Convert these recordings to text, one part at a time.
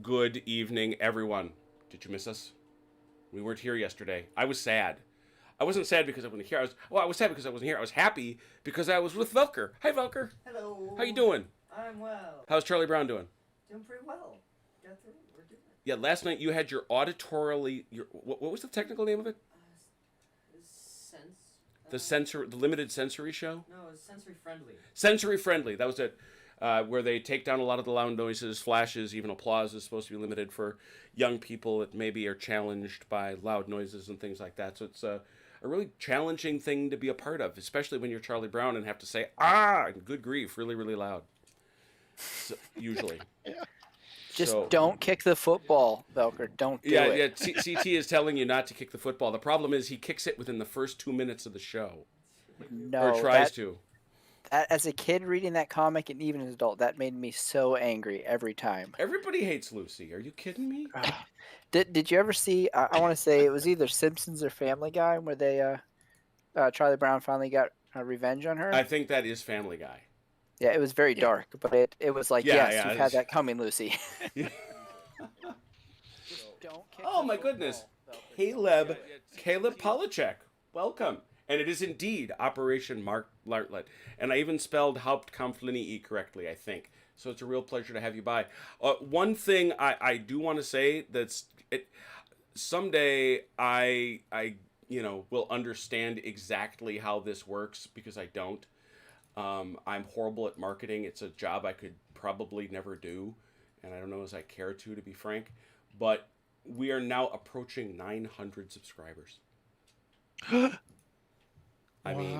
Good evening, everyone. Did you miss us? We weren't here yesterday. I was sad. I wasn't sad because I wasn't here. I was sad because I wasn't here. I was happy because I was with Velker. Hi, Velker. How you Hello. doing? I'm well. How's Charlie Brown doing? Doing pretty well. Got through. We're doing it. Yeah, last night you had your auditorially. What was the technical name of it? Sense. The limited sensory show. No, it's sensory friendly. Sensory friendly. That was it. Where they take down a lot of the loud noises, flashes, even applause is supposed to be limited for young people that maybe are challenged by loud noises and things like that. So it's a really challenging thing to be a part of, especially when you're Charlie Brown and have to say and good grief, really, really loud. So, usually. Just don't kick the football, Velker. Don't do it. Yeah. CT is telling you not to kick the football. The problem is he kicks it within the first 2 minutes of the show. No, or tries to. As a kid reading that comic and even as an adult, that made me so angry every time. Everybody hates Lucy. Are you kidding me? Did you ever see? I want to say it was either Simpsons or Family Guy where they Charlie Brown finally got revenge on her. I think that is Family Guy. Yeah, it was very dark, but it was like, yes, you've had that coming, Lucy. Yeah. Don't kick Oh my goodness, Caleb Polachek, welcome. And it is indeed Operation Martlet. And I even spelled Hauptkampflinie correctly, I think. So it's a real pleasure to have you by. One thing I do want to say someday I will understand exactly how this works because I don't. I'm horrible at marketing. It's a job I could probably never do. And I don't know as I care to be frank. But we are now approaching 900 subscribers. I mean,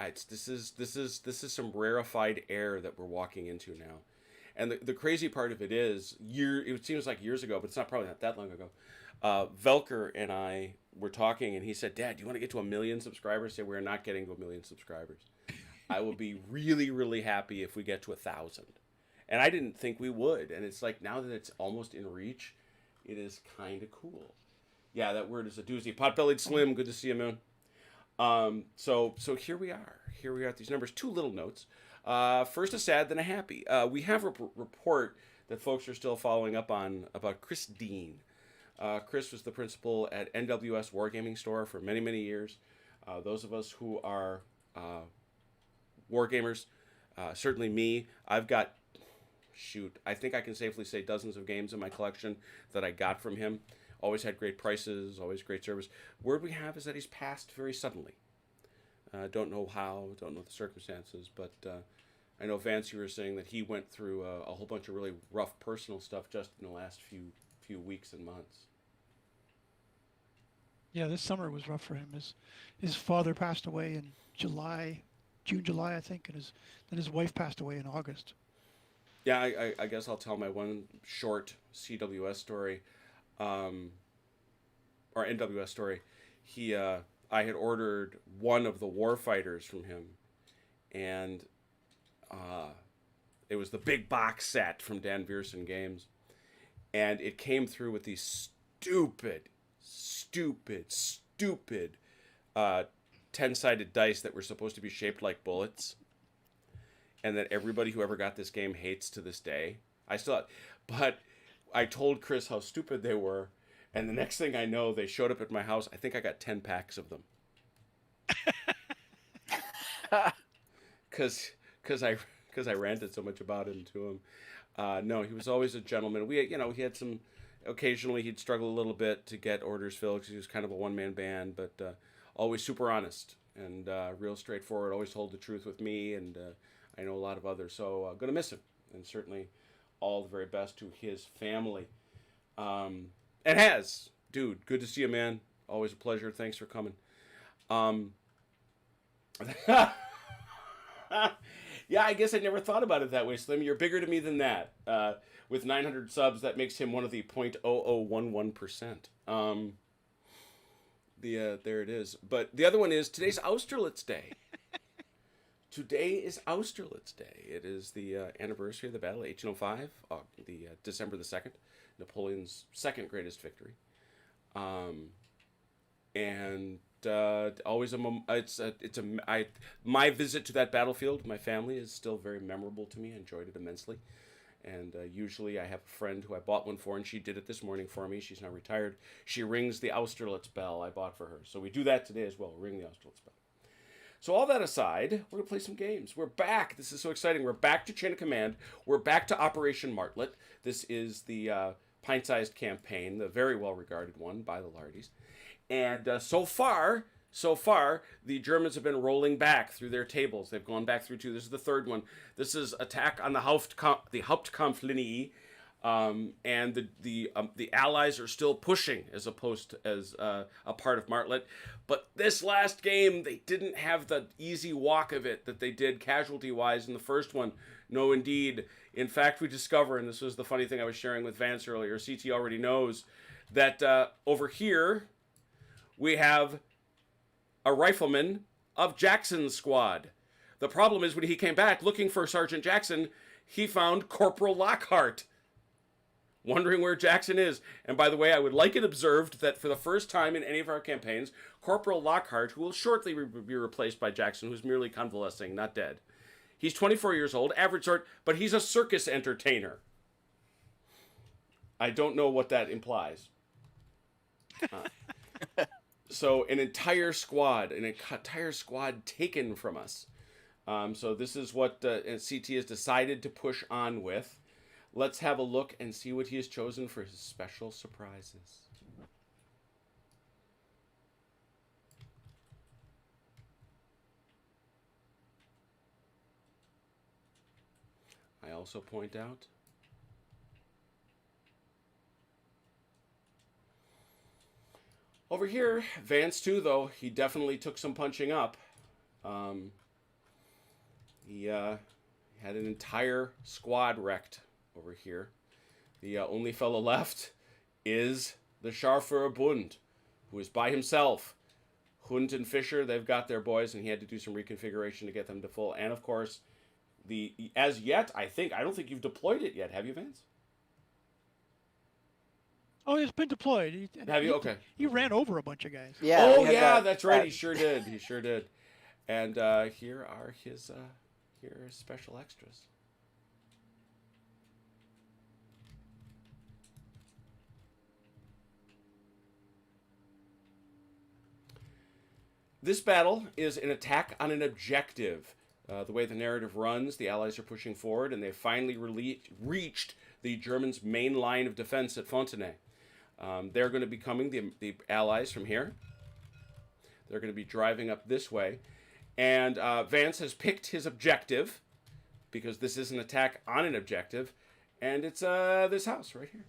this is some rarefied air that we're walking into now, and the crazy part of it is, it seems like years ago, but it's probably not that long ago. Velker and I were talking, and he said, "Dad, do you want to get to 1 million subscribers?" I said, "We're not getting to 1 million subscribers. I will be really, really happy if we get to 1,000." And I didn't think we would, and it's like now that it's almost in reach, it is kind of cool. Yeah, that word is a doozy. Potbellied Slim, good to see you, man. So here we are. Here we are at these numbers. Two little notes. First a sad, then a happy. We have a report that folks are still following up on about Chris Dean. Chris was the principal at NWS Wargaming Store for many, many years. Those of us who are wargamers, certainly me, I've got, I think I can safely say dozens of games in my collection that I got from him. Always had great prices, always great service. Word we have is that he's passed very suddenly. Don't know how, don't know the circumstances, but I know, Vance, you were saying that he went through a whole bunch of really rough personal stuff just in the last few weeks and months. Yeah, this summer was rough for him. His father passed away in June, July, I think, and then his wife passed away in August. Yeah, I guess I'll tell my one short CWS story. Or NWS story. I had ordered one of the Warfighters from him, and it was the big box set from Dan Vierson Games, and it came through with these stupid 10-sided dice that were supposed to be shaped like bullets, and that everybody who ever got this game hates to this day. But I told Chris how stupid they were, and the next thing I know, they showed up at my house. I think I got 10 packs of them. Because I ranted so much about him to him. No, he was always a gentleman. He had some. Occasionally, he'd struggle a little bit to get orders filled because he was kind of a one-man band, but always super honest and real straightforward. Always told the truth with me, and I know a lot of others. So gonna miss him, and certainly all the very best to his family. Dude, good to see you, man. Always a pleasure. Thanks for coming. Yeah, I guess I never thought about it that way, Slim. You're bigger to me than that. With 900 subs, that makes him one of the 0.0011%. There it is. But the other one is, today's Austerlitz Day. Today is Austerlitz Day. It is the anniversary of the battle of 1805, December the 2nd, Napoleon's second greatest victory. Always my visit to that battlefield with my family is still very memorable to me. I enjoyed it immensely. And usually I have a friend who I bought one for, and she did it this morning for me. She's now retired. She rings the Austerlitz bell I bought for her. So we do that today as well, ring the Austerlitz bell. So all that aside, we're going to play some games. We're back. This is so exciting. We're back to Chain of Command. We're back to Operation Martlet. This is the pint-sized campaign, the very well-regarded one by the Lardies. And so far, the Germans have been rolling back through their tables. They've gone back through two. This is the third one. This is attack on the Hauptkampflinie. And the Allies are still pushing as opposed to, as a part of Martlet. But this last game, they didn't have the easy walk of it that they did casualty-wise in the first one. No, indeed. In fact, we discover, and this was the funny thing I was sharing with Vance earlier, CT already knows, that over here we have a rifleman of Jackson's squad. The problem is when he came back looking for Sergeant Jackson, he found Corporal Lockhart, wondering where Jackson is. And by the way, I would like it observed that for the first time in any of our campaigns, Corporal Lockhart, who will shortly be replaced by Jackson, who's merely convalescing, not dead. He's 24 years old, average sort, but he's a circus entertainer. I don't know what that implies. So an entire squad taken from us. So this is what CT has decided to push on with. Let's have a look and see what he has chosen for his special surprises. I also point out over here, Vance too, though, he definitely took some punching up. He had an entire squad wrecked over here. The only fellow left is the Scharfer Bund, who is by himself. Hunt and Fischer, they've got their boys, and he had to do some reconfiguration to get them to full. And of course, as yet, I don't think you've deployed it yet, have you, Vance? Oh, it's been deployed. Have you? Okay. He ran over a bunch of guys. Yeah. Oh, yeah, that's right. He sure did. He sure did. And here are his special extras. This battle is an attack on an objective. The way the narrative runs, the Allies are pushing forward, and they've finally reached the Germans' main line of defense at Fontenay. They're going to be coming, the Allies, from here. They're going to be driving up this way. And Vance has picked his objective, because this is an attack on an objective, and it's this house right here.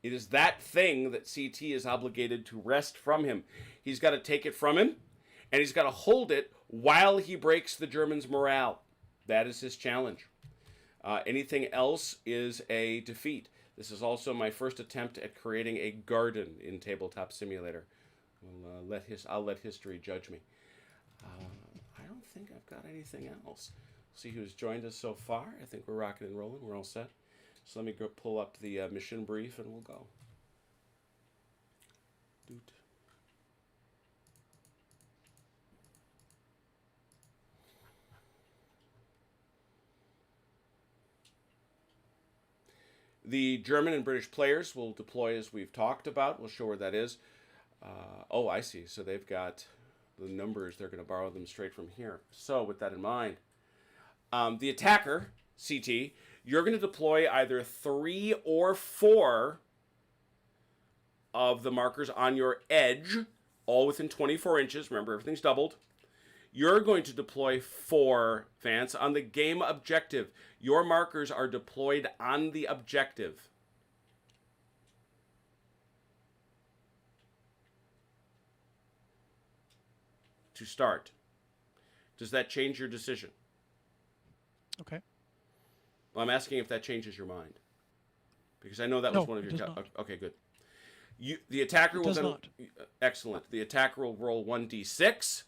It is that thing that CT is obligated to wrest from him. He's got to take it from him, and he's got to hold it while he breaks the Germans' morale. That is his challenge. Anything else is a defeat. This is also my first attempt at creating a garden in Tabletop Simulator. I'll let history judge me. I don't think I've got anything else. See who's joined us so far. I think we're rocking and rolling. We're all set. So let me go pull up the mission brief and we'll go. Doot. The German and British players will deploy as we've talked about. We'll show where that is. Oh, I see. So they've got the numbers. They're going to borrow them straight from here. So with that in mind, the attacker, CT, you're going to deploy either 3 or 4 of the markers on your edge, all within 24 inches. Remember, everything's doubled. You're going to deploy 4, Vance, on the game objective. Your markers are deployed on the objective. To start. Does that change your decision? Okay. Well, I'm asking if that changes your mind. Because I know that was one of your... Okay, good. The attacker will then... Not. Excellent. The attacker will roll 1d6.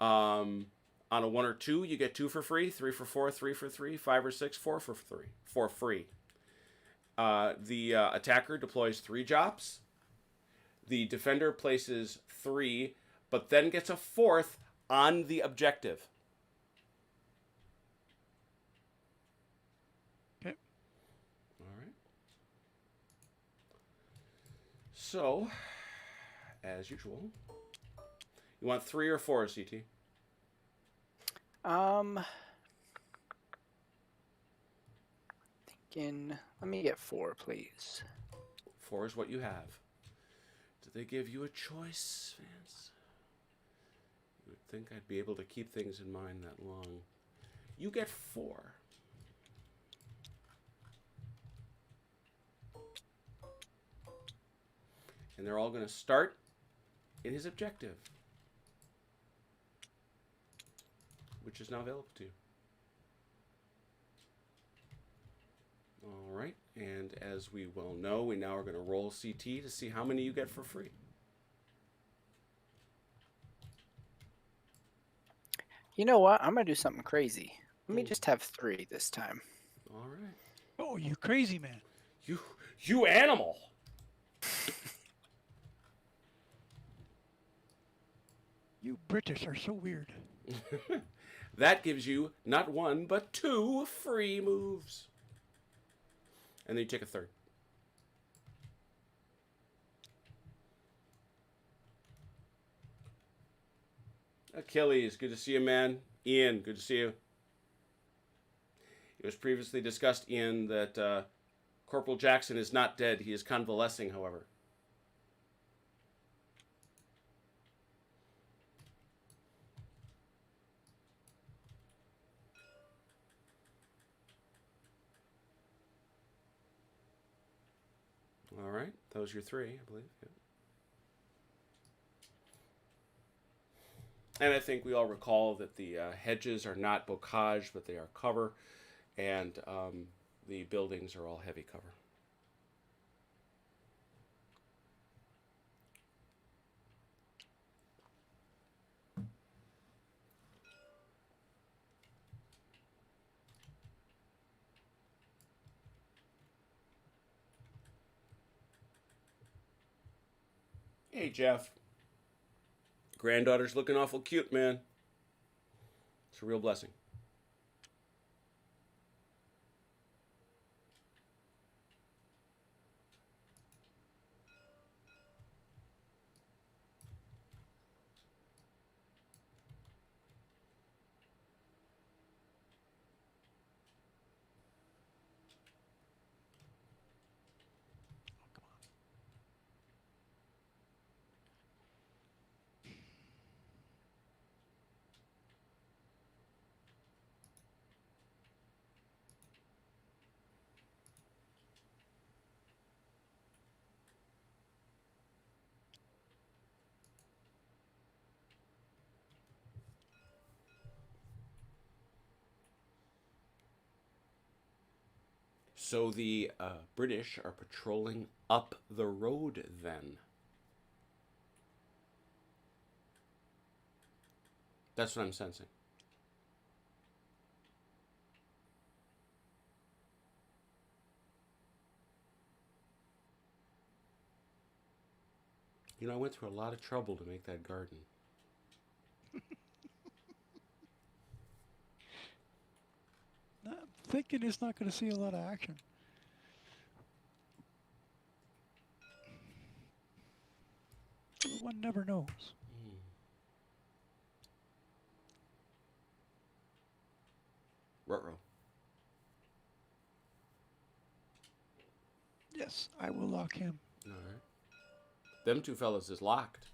On a 1 or 2, you get 2 for free. 3 for 4, 3 for 3. 5 or 6, 4 for 3. For free. The attacker deploys 3 drops. The defender places 3, but then gets a 4th on the objective. So, as usual, you want 3 or 4, CT? Thinking. Let me get 4, please. 4 is what you have. Did they give you a choice, Vance? You would think I'd be able to keep things in mind that long. You get 4. And they're all going to start in his objective, which is now available to you. All right, and as we well know, we now are going to roll CT to see how many you get for free. You know what? I'm gonna do something crazy. Let me Ooh. just have 3 this time. All right. Oh, you crazy man. You animal. You British are so weird. That gives you not 1, but 2 free moves. And then you take a 3rd. Achilles, good to see you, man. Ian, good to see you. It was previously discussed, Ian, that Corporal Jackson is not dead. He is convalescing, however. All right, that was your 3, I believe. Yep. And I think we all recall that the hedges are not bocage, but they are cover, and the buildings are all heavy cover. Hey, Jeff. Granddaughter's looking awful cute, man. It's a real blessing. Oh, come on. So the British are patrolling up the road then. That's what I'm sensing. You know, I went through a lot of trouble to make that garden. I'm thinking it's not going to see a lot of action. One never knows. Ruh-roh. Yes, I will lock him. All right. Them 2 fellas is locked.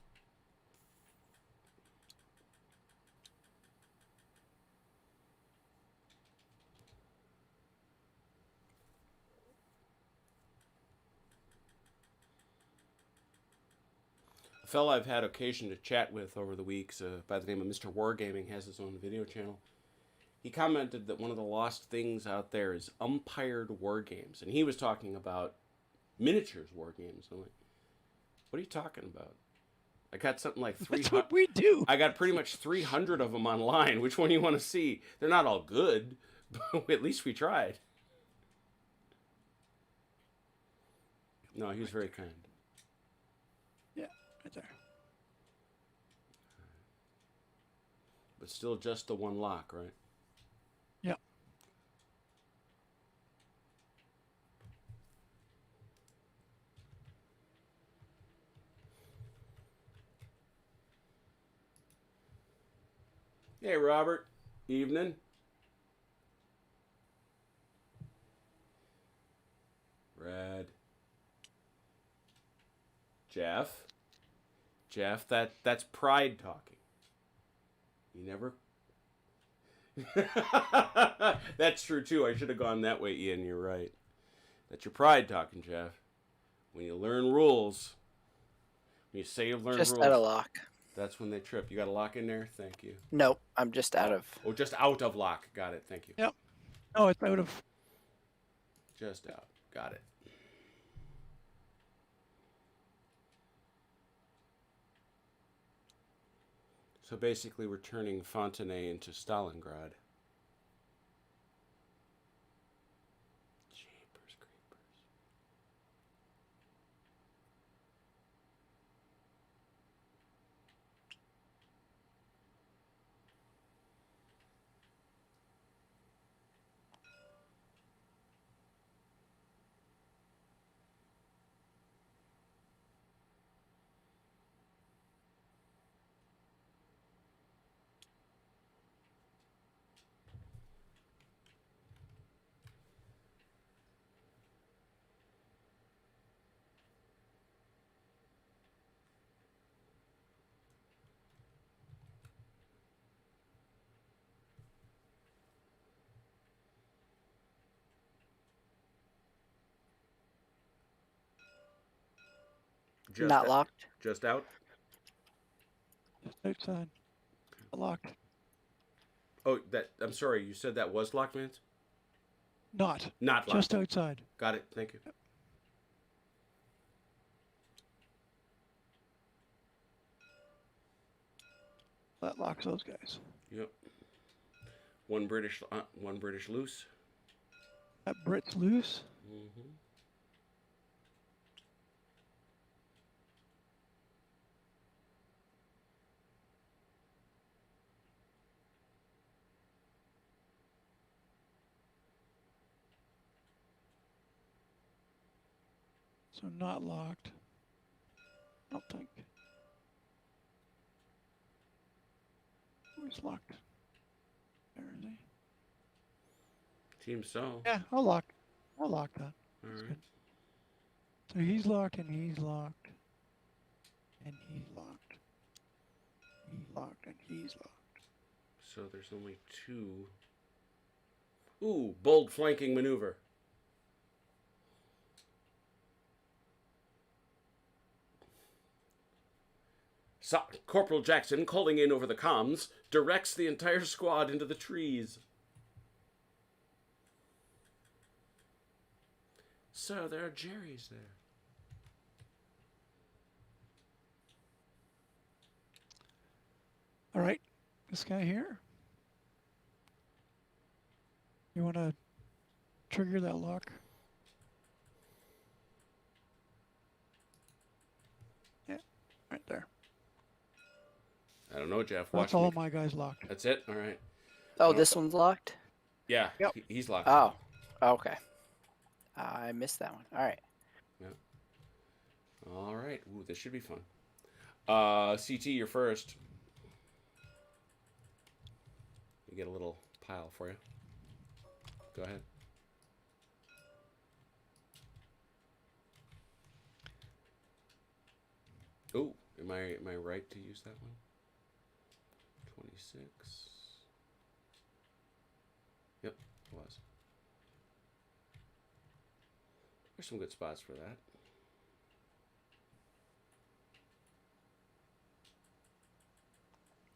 A fellow I've had occasion to chat with over the weeks by the name of Mr. Wargaming has his own video channel. He commented that one of the lost things out there is umpired war games. And he was talking about miniatures war games. I'm like, what are you talking about? I got something like 300. That's what we do. I got pretty much 300 of them online. Which one do you want to see? They're not all good, but at least we tried. No, he was very kind. Yeah, right there. But still just the 1 lock, right? Yeah. Hey, Robert. Evening. Red. Jeff. Jeff, that's pride talking. You never. That's true too. I should have gone that way, Ian. You're right. That's your pride talking, Jeff. When you learn rules, when you say you've learned Just rules, out of lock. that's when they trip. You got a lock in there? Thank you. Nope, I'm just out of. Oh, just out of lock. Got it. Thank you. Yep. Oh, it's out of. Just out. Got it. So basically, we're turning Fontenay into Stalingrad. Jeepers creepers. Just Not out. locked. Just out. Just outside. Locked. Oh, that. I'm sorry. You said that was locked, Vance? Not. Not locked. Just outside. Got it. Thank you. That locks those guys. Yep. One British loose. That Brit's loose. Mm-hmm. So not locked. I don't think. Who's locked? There is he. Seems so. Yeah, I'll lock that. All That's right. good. So he's locked and he's locked. And he's locked. He's locked and he's locked. So there's only two. Ooh, bold flanking maneuver. Corporal Jackson, calling in over the comms, directs the entire squad into the trees. So there are Jerry's there. All right, this guy here. You want to trigger that lock? Yeah, right there. I don't know, Jeff. That's Watch all me. my guys locked. That's it? All right. Oh, this one's locked? Yeah, Yep. He's locked. Oh, okay. I missed that one. All right. All right. Ooh, this should be fun. CT, you're first. You get a little pile for you. Go ahead. Oh, am I right to use that one? 26. Yep, it was. There's some good spots for that.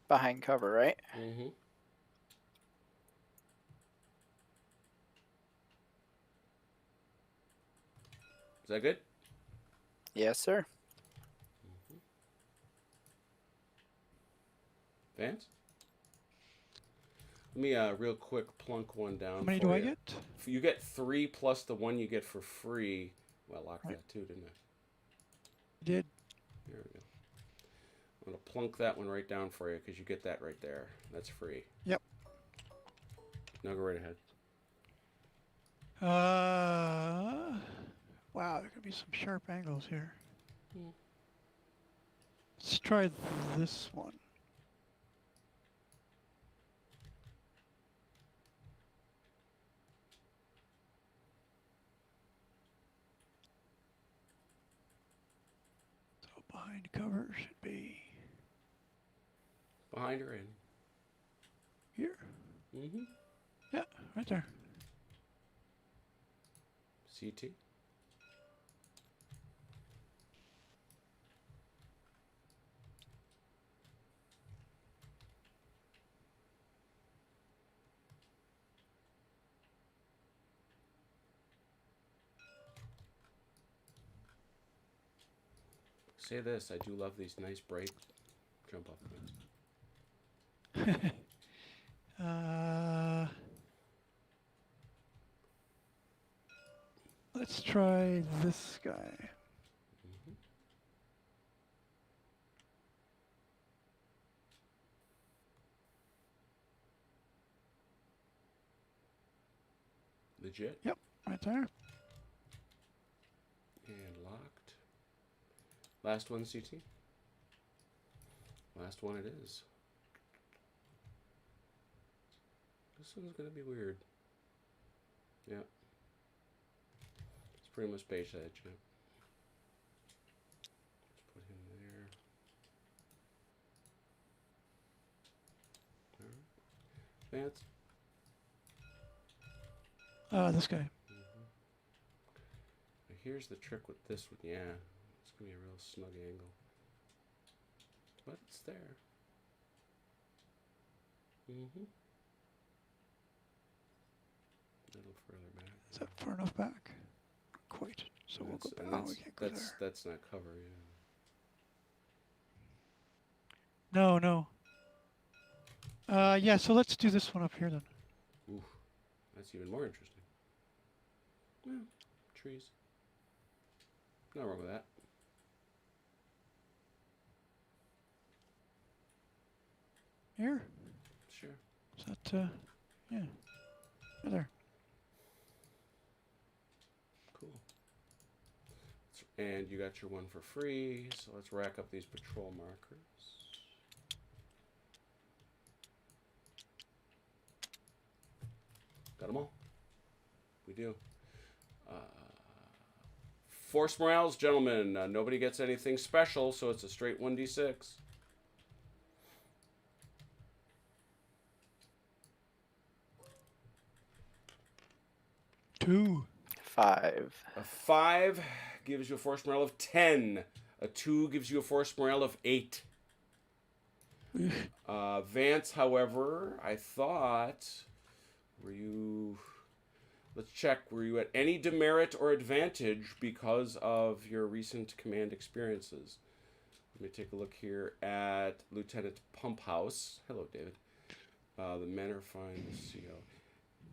Behind cover, right? Mm-hmm. Is that good? Yes, sir. Vance? Let me real quick plunk one down. How many for do I you. get? You get 3 plus the one you get for free. Well, I locked Right. that too, didn't I? Did. There we go. I'm going to plunk that one right down for you because you get that right there. That's free. Yep. Now go right ahead. Wow, there could be some sharp angles here. Hmm. Let's try this one. Behind cover should be Behind or in? here. Mm-hmm. Yeah, right there. CT. Say this, I do love these nice break jump off points. Let's try this guy. Mm-hmm. Legit. Yep, right there. And locked. Last one, CT. Last one it is. This one's gonna be weird. Yeah. It's pretty much base edge. Yeah. Let's put him there. Alright. Vance. This guy. Mm-hmm. Here's the trick with this one. Yeah. It's gonna be a real snug angle. But it's there. Mm-hmm. A little further back. Is that far enough back? Quite. So we'll go back. Oh, we can't go there. That's not cover, yeah. No. Yeah, so let's do this one up here then. Ooh, that's even more interesting. Well, trees. Not wrong with that. Here? Sure. Is that, yeah. Yeah, there. Cool. And you got your one for free, so let's rack up these patrol markers. Got them all? We do. Force morales, gentlemen. Nobody gets anything special, so it's a straight 1d6. 2. 5. A 5 gives you a force morale of 10. A 2 gives you a force morale of 8. Vance, however, I thought, were you... Let's check. Were you at any demerit or advantage because of your recent command experiences? Let me take a look here at Lieutenant Pumphouse. Hello, David. The men are fine. The CO.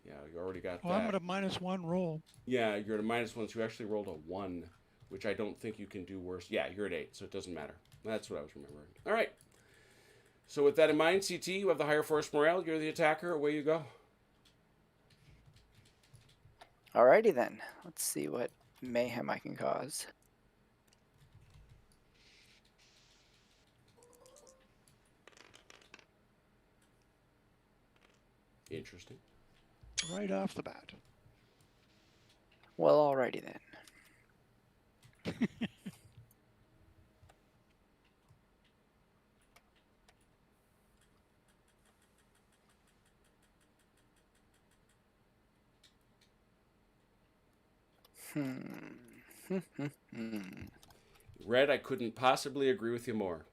Yeah, you already got Well, that. I'm at a -1 roll. Yeah, you're at a -1, so you actually rolled a 1, which I don't think you can do worse. Yeah, you're at 8, so it doesn't matter. That's what I was remembering. All right. So with that in mind, CT, you have the higher force morale. You're the attacker. Away you go. Alrighty then. Let's see what mayhem I can cause. Interesting. Right off the bat. Well, alrighty then. Red, I couldn't possibly agree with you more.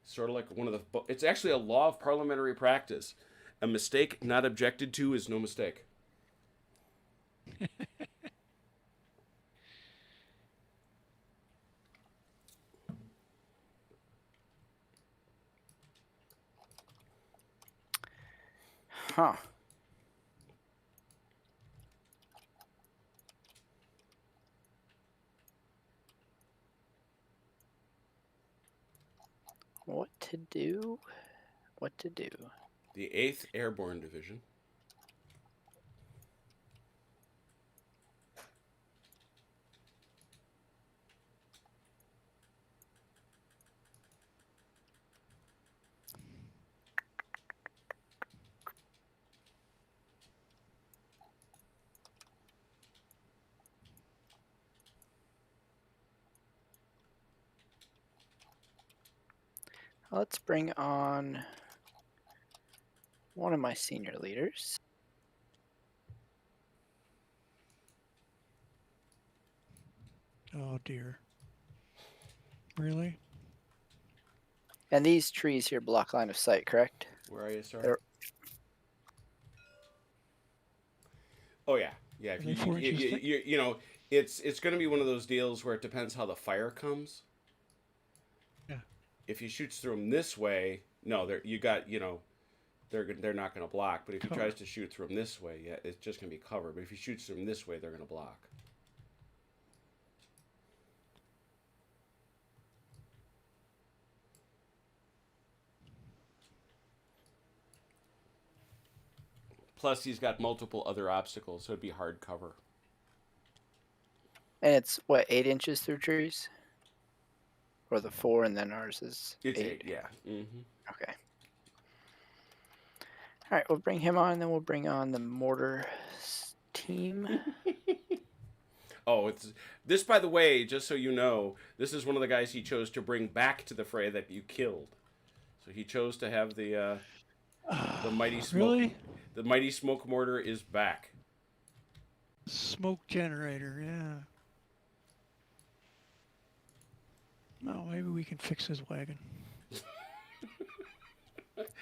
Sort of like one of the... It's actually a law of parliamentary practice. A mistake not objected to is no mistake. Huh. What to do? What to do? The 8th Airborne Division. Let's bring on one of my senior leaders. Oh dear. Really? And these trees here block line of sight, correct? Where are you, sir? They're- Oh yeah, yeah. If Are they 4 inches thick? you know, it's going to be one of those deals where it depends how the fire comes. Yeah. If he shoots through them this way, no, you got they're not going to block. But if he Cover. tries to shoot through them this way, yeah, it's just going to be cover. But if he shoots through them this way, they're going to block. Plus, he's got multiple other obstacles, so it'd be hard cover. And it's what, 8 inches through trees? Or the 4, and then ours is It's 8. 8, yeah. Mm-hmm. Okay. All right, we'll bring him on, then we'll bring on the mortar team. Oh, it's this. By the way, just so you know, this is one of the guys he chose to bring back to the fray that you killed. So he chose to have the mighty smoke. Really? The mighty smoke mortar is back. Smoke generator, yeah. Well, maybe we can fix his wagon.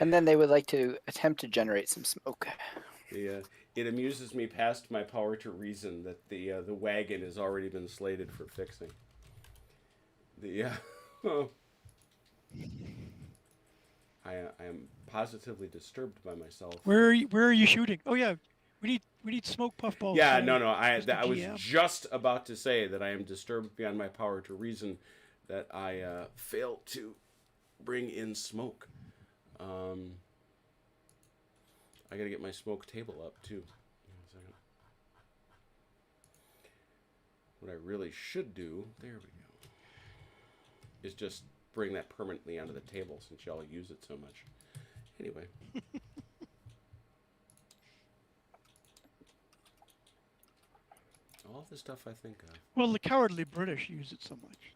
And then they would like to attempt to generate some smoke. It amuses me past my power to reason that the wagon has already been slated for fixing. I am positively disturbed by myself. Where are you shooting? Oh yeah, we need smoke puffballs. Yeah, for no. I Mr. was GM. just about to say that I am disturbed beyond my power to reason that I failed to bring in smoke. I gotta get my smoke table up too. What I really should do, there we go, is just bring that permanently onto the table since y'all use it so much. Anyway. All the stuff I think of. Well, the cowardly British use it so much.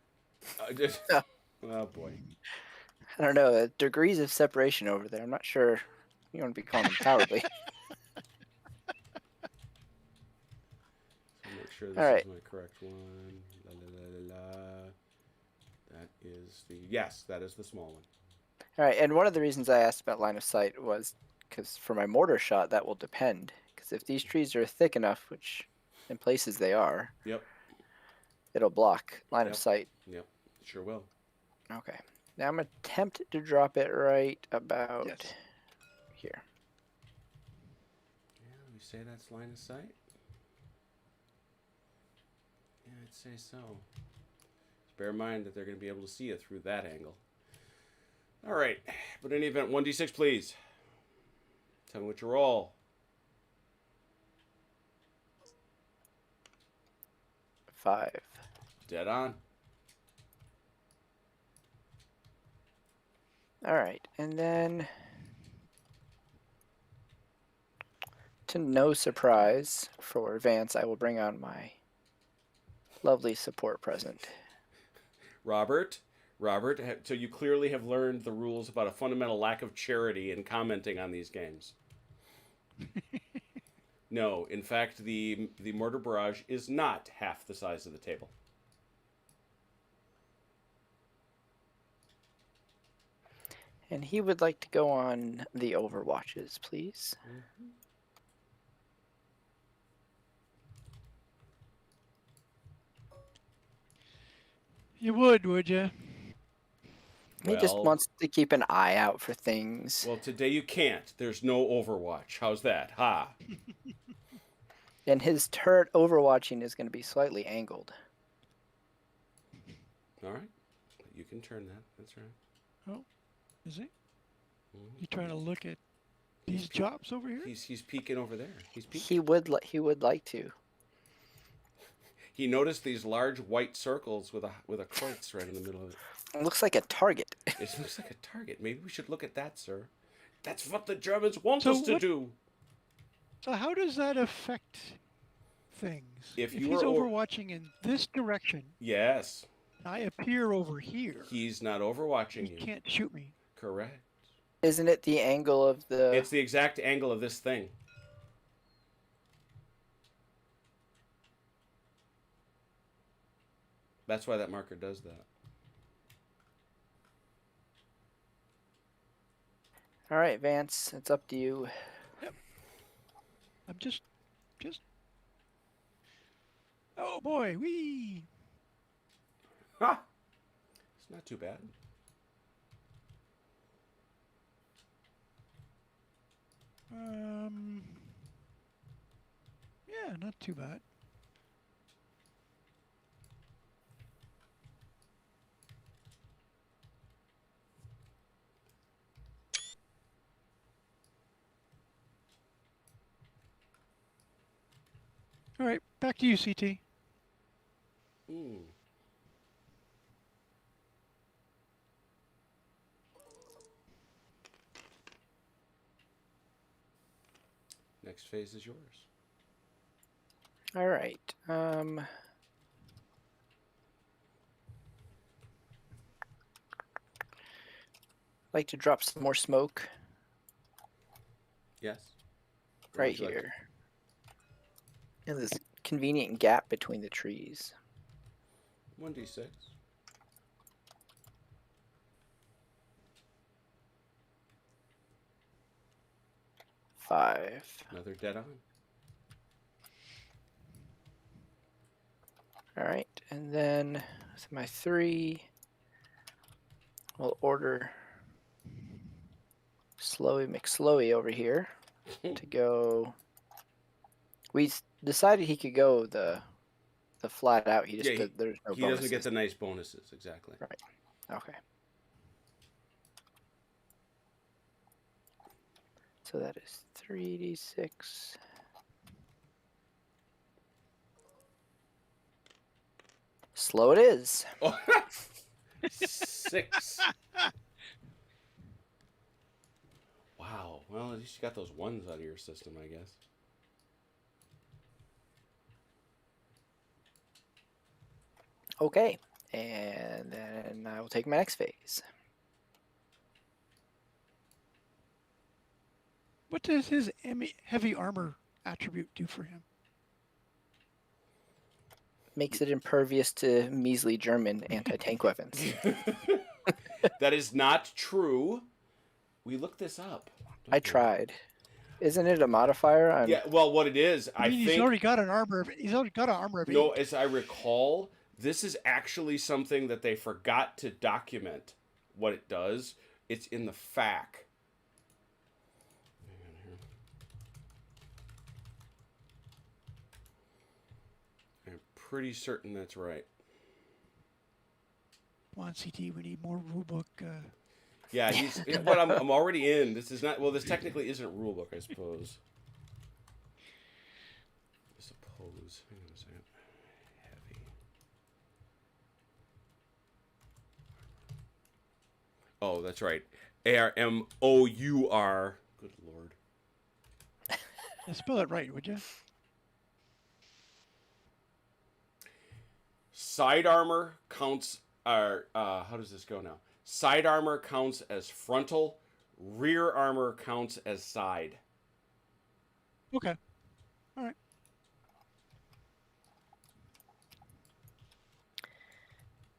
Oh boy. I don't know, degrees of separation over there. I'm not sure you want to be calling them cowardly. So make sure this All right. is my correct one. La, la, la, la, la. That is that is the small one. All right, and one of the reasons I asked about line of sight was because for my mortar shot, that will depend. Because if these trees are thick enough, which in places they are, Yep. it'll block line of Yep. sight. Yep. Sure will. Okay. Now I'm going to attempt to drop it right about here. Yeah, we say that's line of sight. Yeah, I'd say so. Just bear in mind that they're going to be able to see you through that angle. All right, but in any event, 1d6, please. Tell me what you roll. 5. Dead on. All right, and then to no surprise for Vance, I will bring on my lovely support present. Robert, so you clearly have learned the rules about a fundamental lack of charity in commenting on these games. No, in fact, the mortar barrage is not half the size of the table. And he would like to go on the overwatches, please. Mm-hmm. You would you? He just wants to keep an eye out for things. Well, today you can't. There's no Overwatch. How's that? Ha! And his turret overwatching is going to be slightly angled. All right. You can turn that. That's right. Oh, is he? Mhm. You trying to look at these jobs over here? He's peeking over there. He's peeking. He would like to. He noticed these large white circles with a kreuz right in the middle of it. It looks like a target. It looks like a target. Maybe we should look at that, sir. That's what the Germans want So us to what- do. So how does that affect things? If you he's are overwatching in this direction, Yes. I appear over here. He's not overwatching He you. can't shoot me. Correct. Isn't it the angle of the... It's the exact angle of this thing. That's why that marker does that. All right, Vance, it's up to you. I'm just. Oh boy, wee. Ha! It's not too bad. Yeah, not too bad. All right, back to you, CT. Mm. Next phase is yours. All right. Like to drop some more smoke Yes. right Would you like here. In this convenient gap between the trees. 1d6. Five. Another dead on. All right, and then with my 3, we'll order Slowy McSlowy over here to go. We decided he could go the flat out. He just Yeah, there's no he bonuses. doesn't get the nice bonuses, exactly. Right. Okay. So that is 3d6. Slow it is. Oh, 6. Wow. Well, at least you got those ones out of your system, I guess. Okay, and then I will take my next phase. What does his heavy armor attribute do for him? Makes it impervious to measly German anti-tank weapons. That is not true. We looked this up. I tried. Isn't it a modifier on... Yeah, well, what it is, I mean, think... he's already got an armor. He's already got an armor of 8. No, as I recall, this is actually something that they forgot to document what it does. It's in the FAQ. I'm pretty certain that's right. Come on, CT. We need more rulebook. Yeah, but I'm already in. This is not... Well, this technically isn't rulebook, I suppose. Hang on a second. Heavy. Oh, that's right. ARMOUR. Good Lord. Yeah, spell it right, would you? Side armor counts... how does this go now? Side armor counts as frontal. Rear armor counts as side. Okay. All right.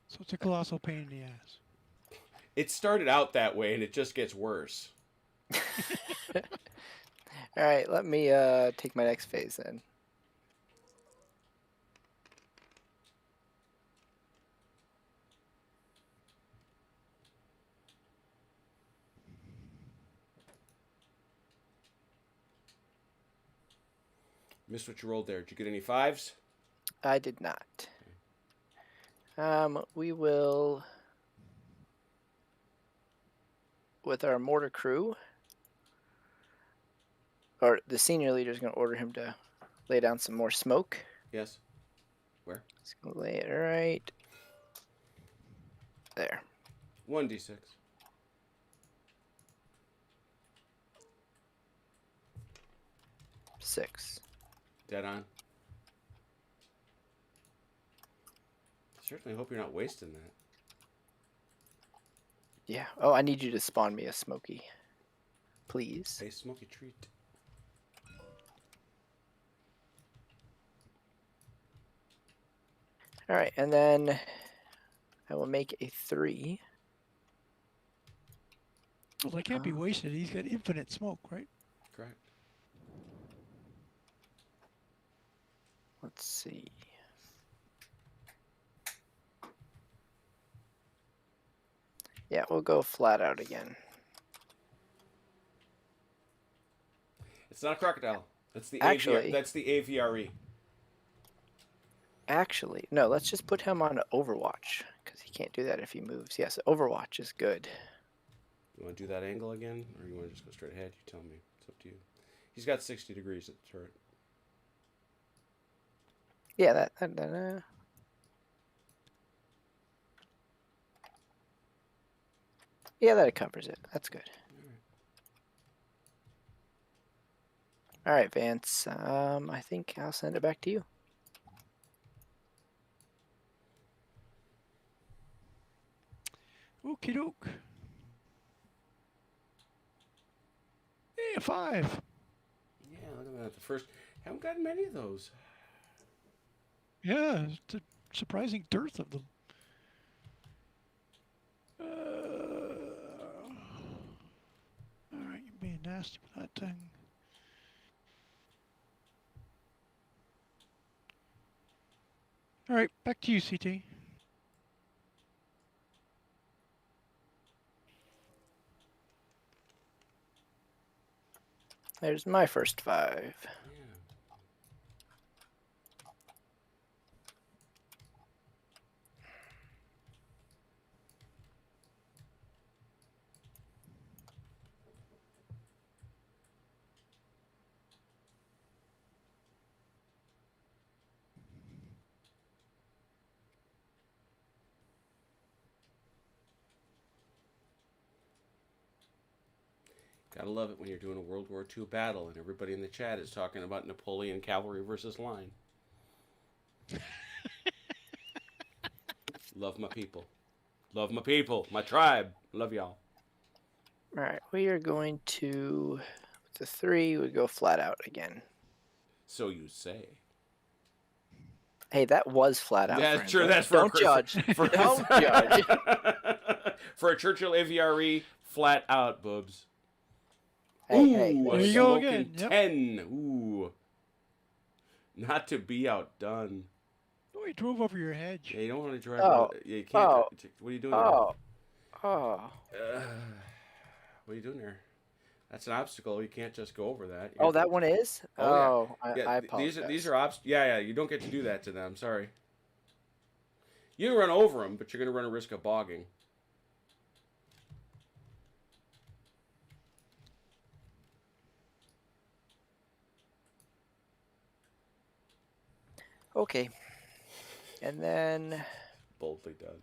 So it's a colossal pain in the ass. It started out that way, and it just gets worse. All right, let me take my next phase then. Missed what you rolled there. Did you get any 5s? I did not. We will, with our mortar crew, or the senior leader is going to order him to lay down some more smoke. Yes. Where? He's going to lay it right there. 1d6. Six. Dead on. Certainly hope you're not wasting that. Yeah. Oh, I need you to spawn me a smoky, please. A smoky treat. All right, and then I will make a 3. Well, they can't be wasted. He's got infinite smoke, right? Correct. Let's see. Yeah, we'll go flat out again. It's not a crocodile. That's the Actually- That's the AVRE. Actually, no, let's just put him on Overwatch, because he can't do that if he moves. Yes, Overwatch is good. You want to do that angle again, or you want to just go straight ahead? You tell me. It's up to you. He's got 60 degrees at the turret. Yeah, that yeah, that covers it. That's good. All right, Vance. I think I'll send it back to you. Okie doke. Hey, a 5. Yeah, look at that. The first. Haven't gotten many of those. Yeah, it's a surprising dearth of them. All right, you're being nasty with that thing. All right, back to you, CT. There's my first 5. Yeah. Gotta love it when you're doing a World War II battle and everybody in the chat is talking about Napoleon cavalry versus line. Love my people. Love my people. My tribe. Love y'all. All right, we are going to, with the 3, we go flat out again. So you say. Hey, that was flat out. That's friend. true. That's for Don't judge. Don't judge. For a Churchill AVRE, flat out, bubs. Hey, Ooh, hey, a There you go smoking again, yep. 10. Ooh. Not to be outdone. Oh, he drove over your hedge. Yeah, you don't want to drive. Oh. You can't. Oh. What are you doing Oh, there? What are you doing there? That's an obstacle. You can't just go over that. oh, that one is. Oh, Oh, yeah. I apologize. These are yeah. You don't get to do that to them. Sorry. You can run over them, but you're going to run a risk of bogging. Okay, and then. Boldly done.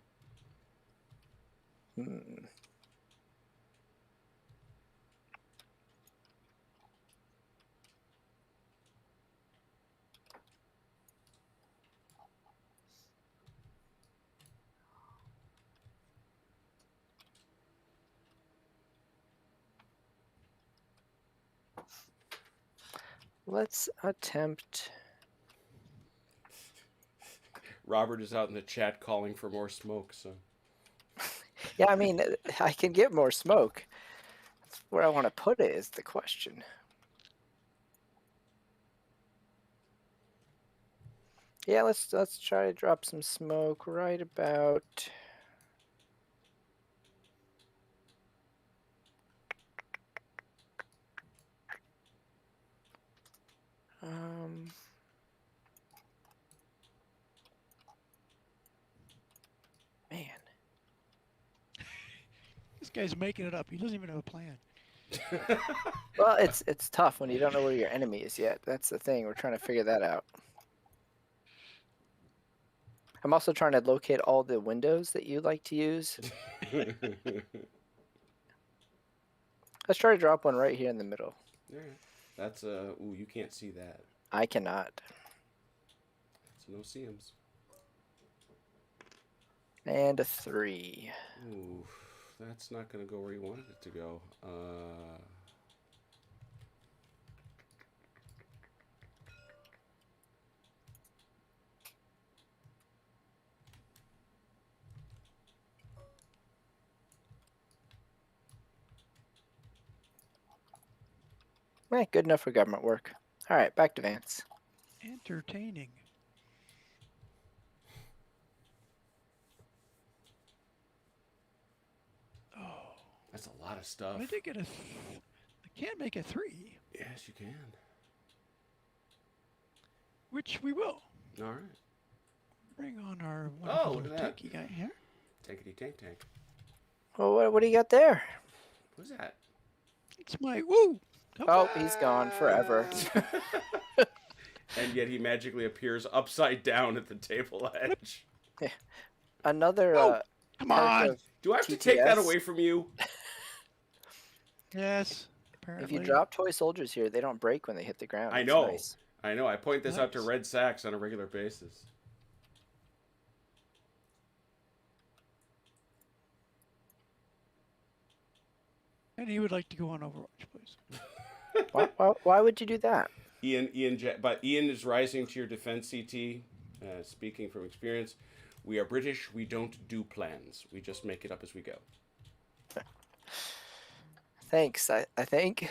Let's attempt. Robert is out in the chat calling for more smoke. So Yeah, I mean, I can get more smoke. That's where I want to put it is the question. Yeah, let's try to drop some smoke right about. Man. This guy's making it up. He doesn't even have a plan. Well, it's tough when you don't know where your enemy is yet. That's the thing. We're trying to figure that out. I'm also trying to locate all the windows that you like to use. Let's try to drop one right here in the middle. Yeah, that's ooh, you can't see that. I cannot. So no CMs. And a 3. Ooh, that's not going to go where you wanted it to go. Good enough for government work. All right, back to Vance. Entertaining. Oh, That's a lot of stuff. I did get I can't make a 3, Yes, you can. which we will. All right. Bring on our Oh, wonderful look little at that. tanky guy here. Tankety tank tank. Well, what do you got there? What's that? It's my woo. Oh, he's gone forever. And yet he magically appears upside down at the table edge. Another Oh, come part on. of Do I have to take that TTS. away from you? Yes. If Apparently. you drop toy soldiers here, they don't break when they hit the ground. I It's know. nice. I know. I point this out to Nice. Red Sacks on a regular basis. And he would like to go on Overwatch, please. Why would you do that? But Ian is rising to your defense, CT. Speaking from experience, we are British. We don't do plans. We just make it up as we go. Thanks, I think.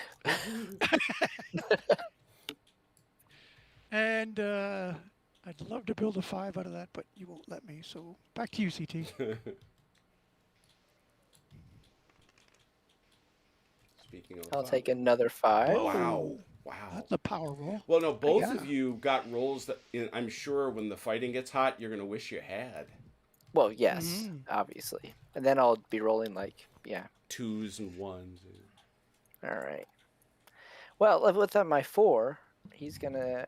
And I'd love to build a 5 out of that, but you won't let me. So back to you, CT. Speaking of, I'll take another 5. Wow, wow. That's a power roll. Well, no, both Yeah. of you got rolls that I'm sure when the fighting gets hot, you're gonna wish you had. Well, yes, Mhm. obviously. And then I'll be rolling like, yeah. 2s and 1s. All right. Well, with my 4, he's gonna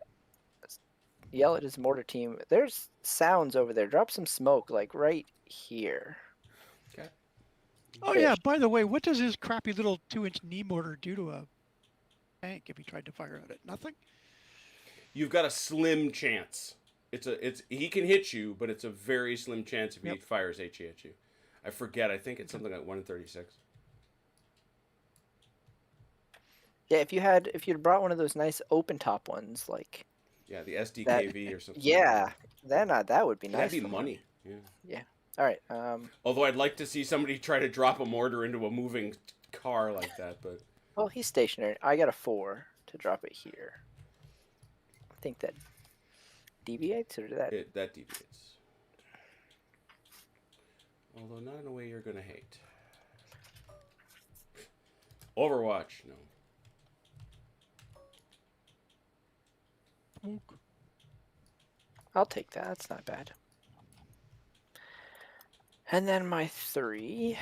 yell at his mortar team. There's sounds over there. Drop some smoke, like right here. Okay. Oh, yeah. By the way, what does his crappy little 2-inch knee mortar do to a tank if he tried to fire at it? Nothing? You've got a slim chance. He can hit you, but it's a very slim chance if he Yep. fires HE at you. I forget. I think it's something like 1 in 36. Yeah, if you'd brought one of those nice open top ones, like Yeah, the SDKV or something. yeah, then that would be Yeah, nice. that'd be for him. money. Yeah. All right. Although I'd like to see somebody try to drop a mortar into a moving car like that, but Well, he's stationary. I got a 4 to drop it here. I think that deviates, or did that? that deviates. Although not in a way you're gonna hate. Overwatch, no. Smoke. I'll take that. That's not bad. And then my 3.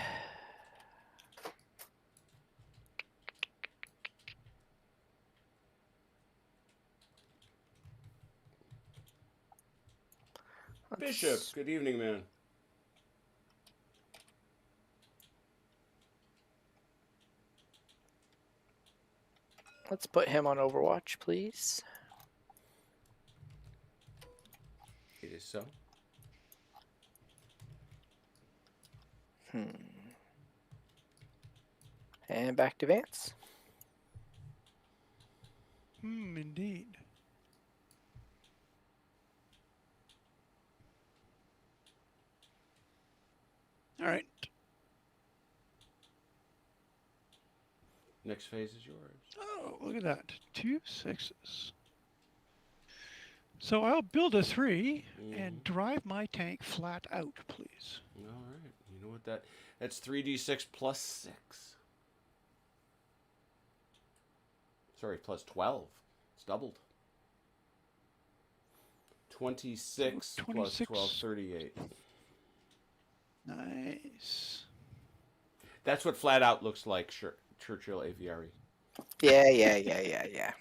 Bishop, good evening, man. Let's put him on Overwatch, please. It is so. And back to Vance. Indeed. All right. Next phase is yours. Oh, look at that. 2 6s. So I'll build a 3 and drive my tank flat out, please. All right. You know what that's 3d6 plus 6. Sorry, plus 12. It's doubled. 26 plus 26. 12, 38. Nice. That's what flat out looks like, Churchill Aviary. Yeah.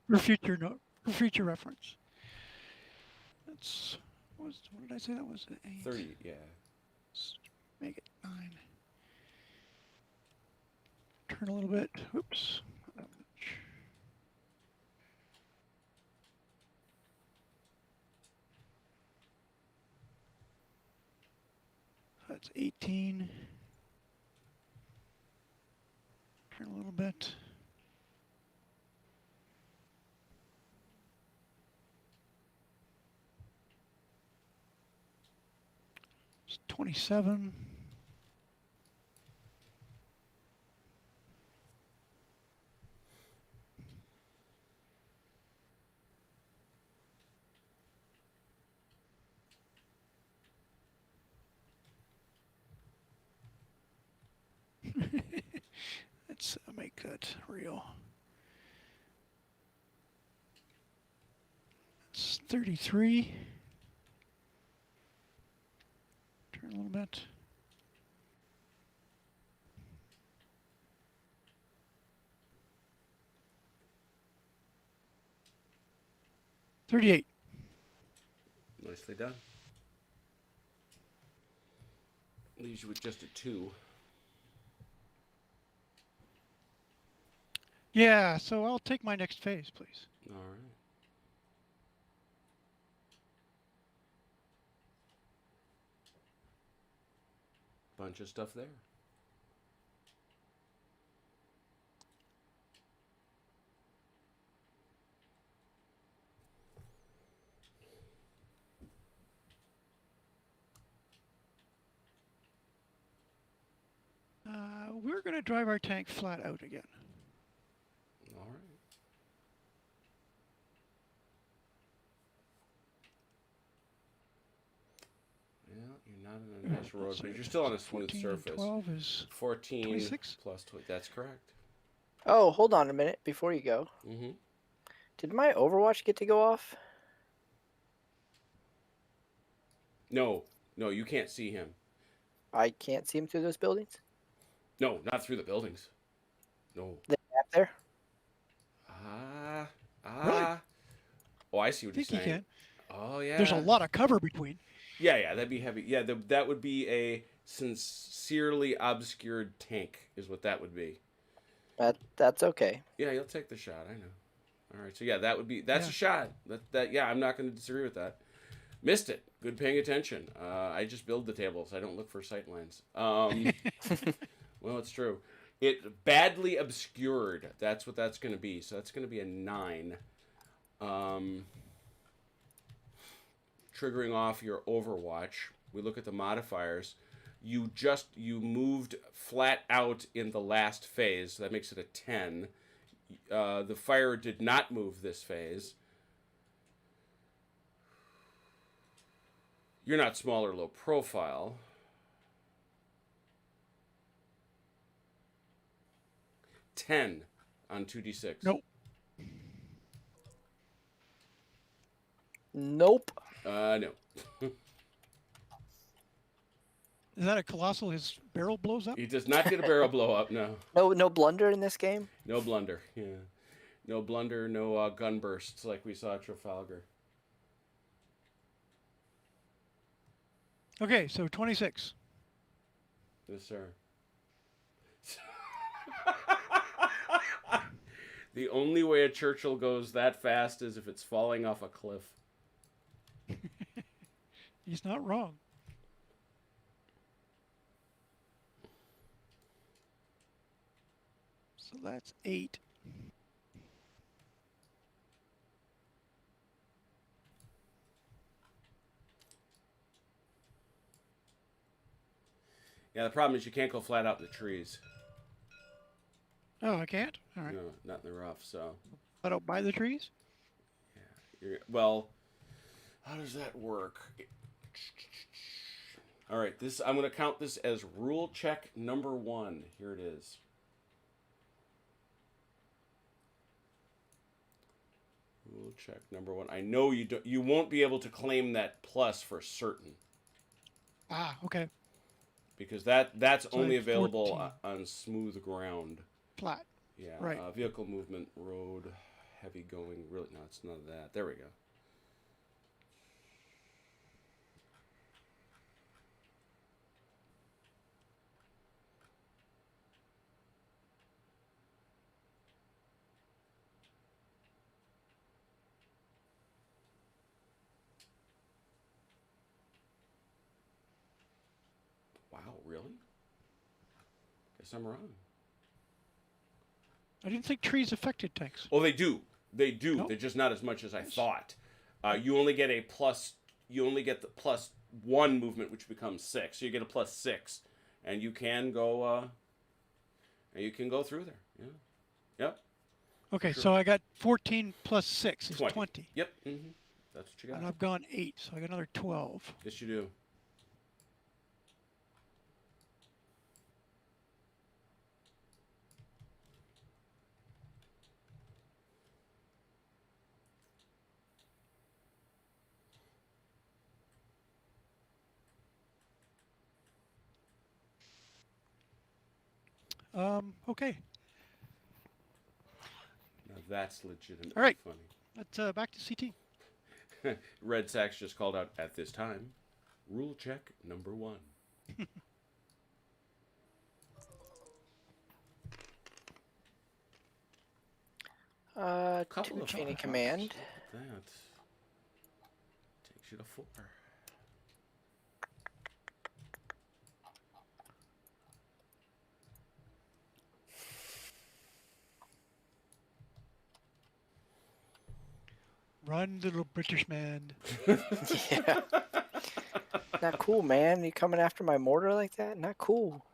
For future reference. That's what did I say? That was 8. 30, yeah. Let's make it 9. Turn a little bit. Oops. Not that much. That's 18. Turn a little bit. It's 27. Let's make that real. It's 33. Turn a little bit. $38. Nicely done. Leaves you with just a 2. Yeah, so I'll take my next phase, please. All right. Bunch of stuff there. We're going to drive our tank flat out again. All right. Yeah, you're not on a nice road, but you're still on a smooth 14 surface. and 12 is 14 26? plus 20. That's correct. Oh, hold on a minute before you go. Mm-hmm. Did my Overwatch get to go off? No, you can't see him. I can't see him through those buildings. No, not through the buildings. No. The map there. Really? Oh, I see what I think you're you saying. can. Oh, yeah. There's a lot of cover between. Yeah, that'd be heavy. Yeah, that would be a sincerely obscured tank, is what that would be. That's okay. Yeah, you'll take the shot. I know. All right, so yeah, that's Yeah. a shot. Yeah, I'm not going to disagree with that. Missed it. Good paying attention. I just build the tables. I don't look for sight lines. Well, it's true. It badly obscured. That's what that's going to be. So that's going to be a 9. Triggering off your Overwatch. We look at the modifiers. You moved flat out in the last phase. So that makes it a 10. The fire did not move this phase. You're not small or low profile. $10 on 2d6. Nope. Nope. No. Is that a colossal? His barrel blows up? He does not get a barrel blow up, no. No blunder in this game. No blunder, yeah. No blunder, no gun bursts like we saw at Trafalgar. Okay, so 26. Yes, sir. The only way a Churchill goes that fast is if it's falling off a cliff. He's not wrong. So that's 8. Yeah, the problem is you can't go flat out in the trees. Oh, I can't? All right. No, not in the rough, so. I don't buy the trees? Well, how does that work? All right, I'm going to count this as rule check number 1. Here it is. Rule check number 1. I know you won't be able to claim that plus for certain. Ah, okay. Because that's So only it's available 14. on smooth ground. Flat. Yeah. Right. Vehicle movement, road, heavy going. Really, no, it's none of that. There we go. Wow, really? Guess I'm wrong. I didn't think trees affected tanks. Oh, they do. They do. No? They're just not as much as I Yes. thought. You only get a plus. You only get the +1 movement, which becomes 6. So you get a +6, and you can go. And you can go through there. Yeah. Yep. Okay, Sure. so I got 14 plus 6 is 20. 20. Yep. Mm-hmm. That's what you got. And I've gone 8, so I got another 12. Yes, you do. Okay. Now that's legitimately All right. funny. Let's back to CT. Red Sacks just called out at this time. Rule check number 1. Couple Two of chain of thoughts. command. Look at that. Takes you to 4. Run, little British man. Yeah. Not cool, man. You coming after my mortar like that? Not cool.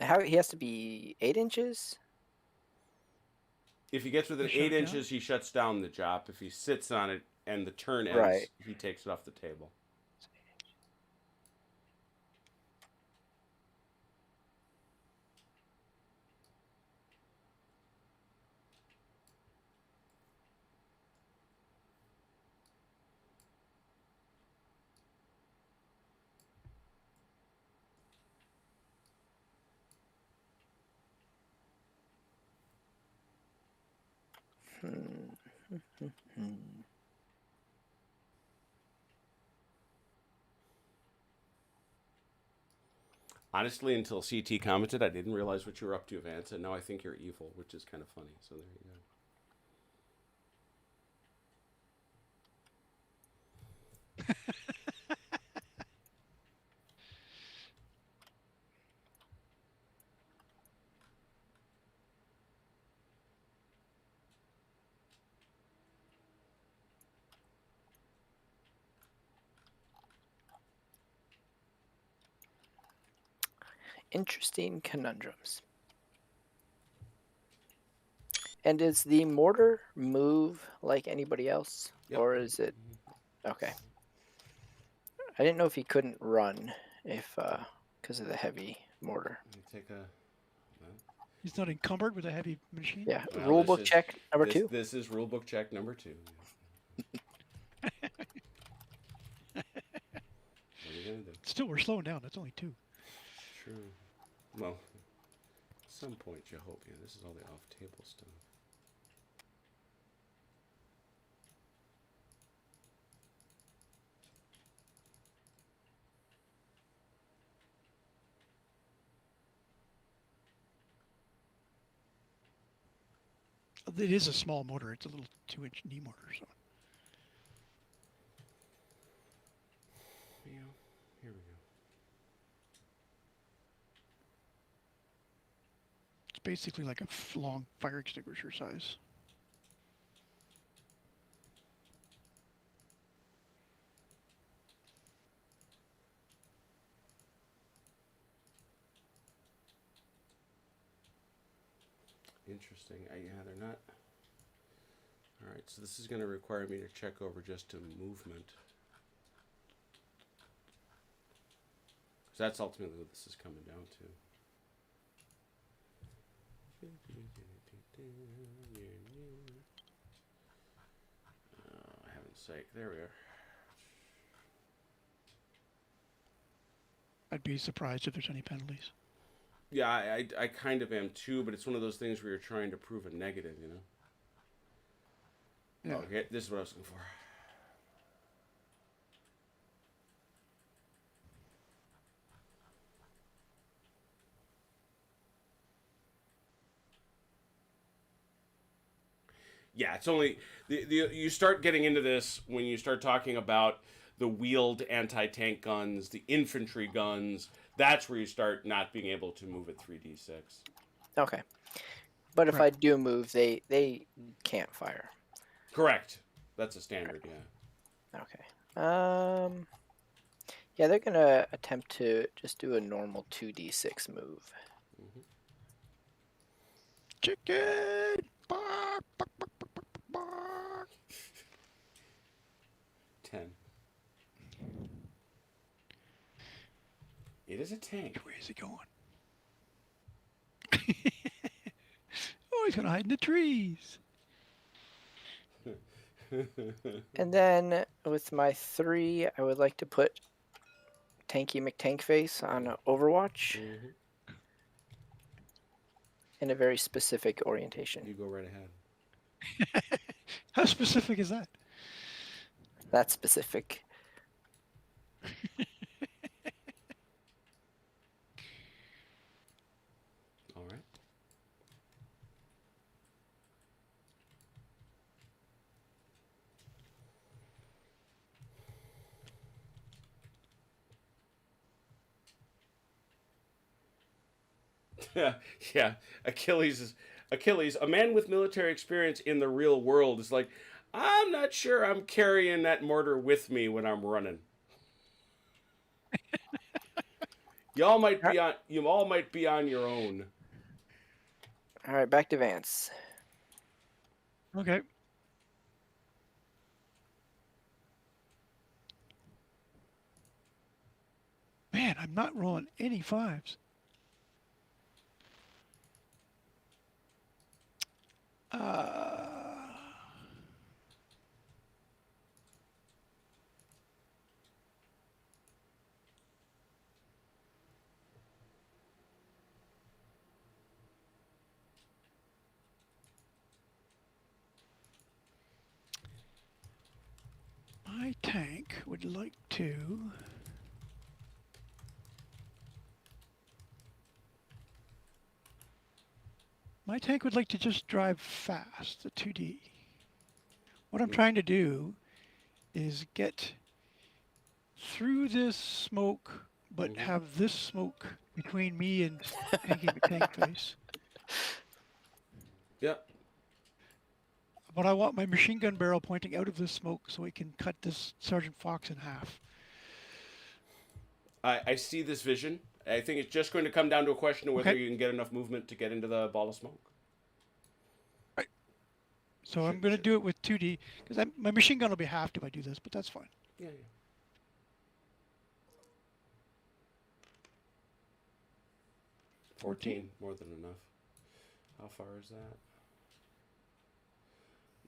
How he has to be 8 inches? If he gets within You shut 8 it down? inches, he shuts down the job. If he sits on it and the turn ends, Right. he takes it off the table. Honestly, until CT commented, I didn't realize what you were up to, Vance, and now I think you're evil, which is kind of funny. So there you go. Interesting conundrums. And does the mortar move like anybody else? Yep. Or is it... Okay. I didn't know if he couldn't run if because of the heavy mortar. You take a. He's not encumbered with a heavy machine. Yeah. Well, Rulebook this is- check number this, 2. This is rulebook check number 2. What are you gonna do? Still, we're slowing down. That's only 2. True. Well, at some point you hope. Yeah, this is all the off-table stuff. It is a small motor. It's a little 2-inch knee mortar. So Yeah, here we go. it's basically like a long fire extinguisher size. Interesting. Yeah, they're not. All right, so this is going to require me to check over just to movement. Because that's ultimately what this is coming down to. Oh, heaven's sake. There we are. I'd be surprised if there's any penalties. Yeah, I kind of am too, but it's one of those things where you're trying to prove a negative, you know? Yeah. Okay, this is what I was looking for. Yeah, it's only you start getting into this when you start talking about the wheeled anti-tank guns, the infantry guns. That's where you start not being able to move at 3d6. Okay. But if Right. I do move, they can't fire. Correct. That's a standard, yeah. Okay. Yeah, they're gonna attempt to just do a normal 2d6 move. Chicken! Bark, bark, bark, bark, bark, bark. 10. It is a tank. Where is he going? Oh, he's gonna hide in the trees. And then with my 3, I would like to put Tanky McTankface on Overwatch in a very specific orientation. You go right ahead. How specific is that? That's specific. All right. Yeah. Achilles, a man with military experience in the real world, is like, I'm not sure I'm carrying that mortar with me when I'm running. You all might be on your own. All right, back to Vance. Okay. Man, I'm not rolling any 5s. My tank would like to... My tank would like to just drive fast, the 2D. What I'm trying to do is get through this smoke, but have this smoke between me and Tanky McTankface. Yep. But I want my machine gun barrel pointing out of this smoke so we can cut this Sergeant Fox in half. I see this vision. I think it's just going to come down to a question of whether you can get enough movement to get into the ball of smoke. Right. So I'm going to do it with 2D, because my machine gun will be halved if I do this, but that's fine. Yeah. 14, more than enough. How far is that?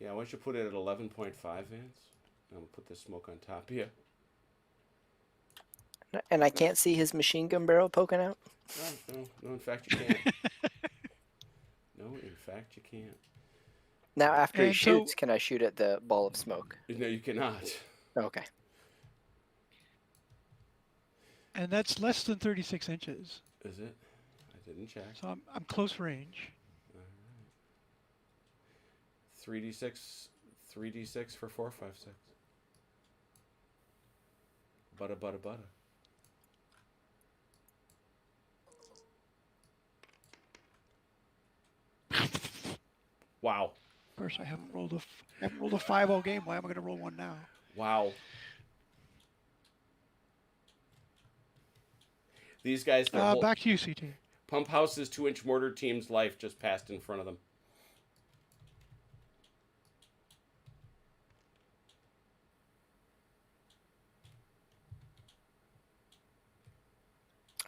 Yeah, why don't you put it at 11.5, Vance? I'm going to put this smoke on top of you. And I can't see his machine gun barrel poking out? No, in fact you can't. No, in fact you can't. Now, after he And shoots, so- can I shoot at the ball of smoke? No, you cannot. Okay. And that's less than 36 inches. Is it? I didn't check. So I'm close range. 3d6 for 4, 5, 6. Butter. Wow. Of course, I haven't rolled a 5 all game. Why am I going to roll one now? Wow. These guys, their whole Back to you, CT. Pump House's 2-inch mortar team's life just passed in front of them.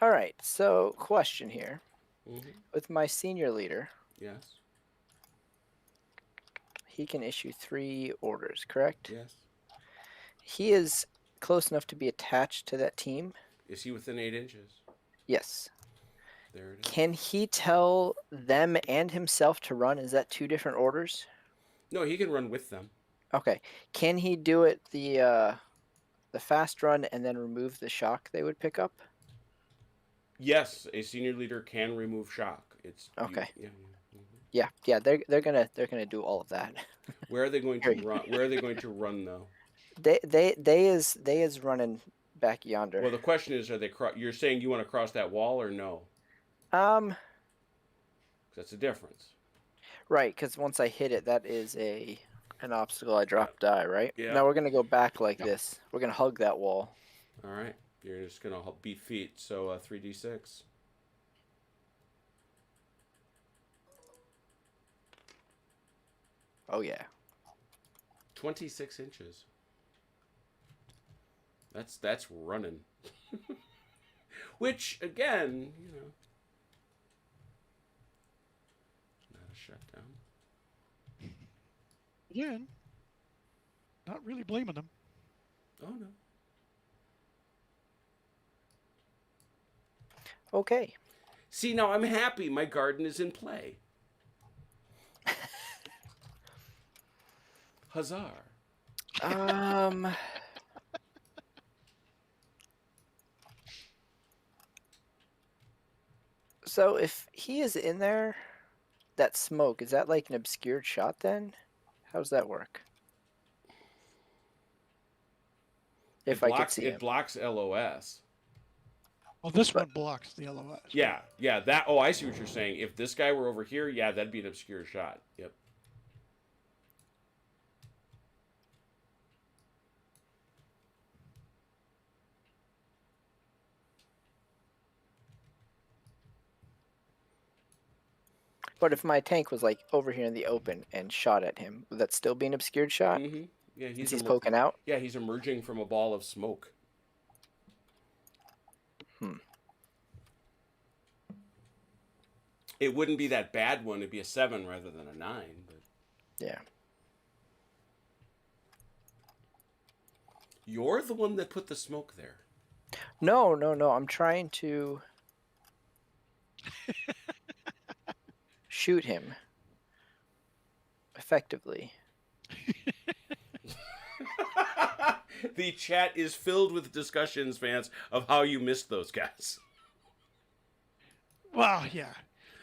All right, so question here. Mm-hmm. With my senior leader, Yes. he can issue 3 orders, correct? Yes. He is close enough to be attached to that team. Is he within 8 inches? Yes. There it is. Can he tell them and himself to run? Is that 2 different orders? No, he can run with them. Okay. Can he do it the fast run and then remove the shock they would pick up? Yes, a senior leader can remove shock. It's Okay. Yeah. Yeah. They're gonna do all of that. Where are they going to run? Where are they going to run though? They is running back yonder. Well, the question is, are they? You're saying you want to cross that wall or no? Um, That's a difference. right, because once I hit it, that is an obstacle. I drop die, right? Yeah. Now we're gonna go back like Yep. this. We're gonna hug that wall. All right. You're just gonna beat feet. So 3d6. Oh yeah. 26 inches. That's running. Which again, not a shutdown. Again, not really blaming them. Oh no. Okay. See, now I'm happy my garden is in play. Huzzah. Um. So if he is in there, that smoke, is that like an obscured shot then? How does that work? If I could see it him. blocks LOS. Well, this But- one blocks the LOS. Yeah, that. Oh, I see what you're saying. If this guy were over here, yeah, that'd be an obscure shot. Yep. But if my tank was like over here in the open and shot at him, would that still be an obscured shot? Mm-hmm. Yeah, Since he's poking out? Yeah, he's emerging from a ball of smoke. It wouldn't be that bad one. It'd be a 7 rather than a 9. But Yeah. you're the one that put the smoke there. No. I'm trying to shoot him effectively. The chat is filled with discussions, fans, of how you missed those guys. Well, yeah.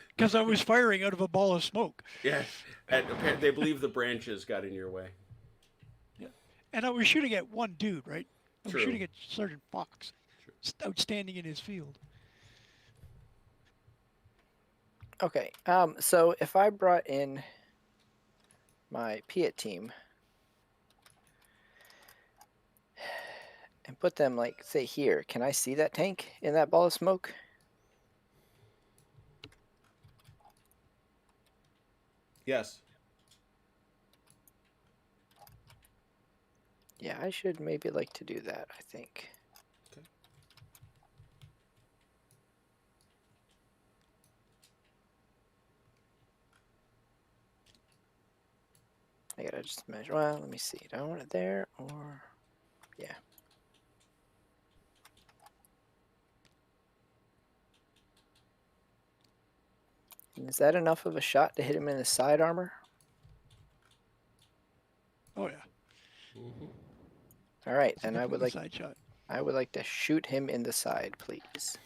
Because I was firing out of a ball of smoke. Yeah, and they believe the branches got in your way. And I was shooting at one dude, right? I was True. shooting at Sergeant Fox. Outstanding in his field. Okay. So if I brought in my Piat team and put them like say here, can I see that tank in that ball of smoke? Yes. Yeah, I should maybe like to do that, I think. Okay. I gotta just measure. Well, let me see. Do I want it there or. Yeah. Is that enough of a shot to hit him in the side armor? Oh, yeah. Mm-hmm. All right, It's then I would definitely like a side shot. to shoot him in the side, please.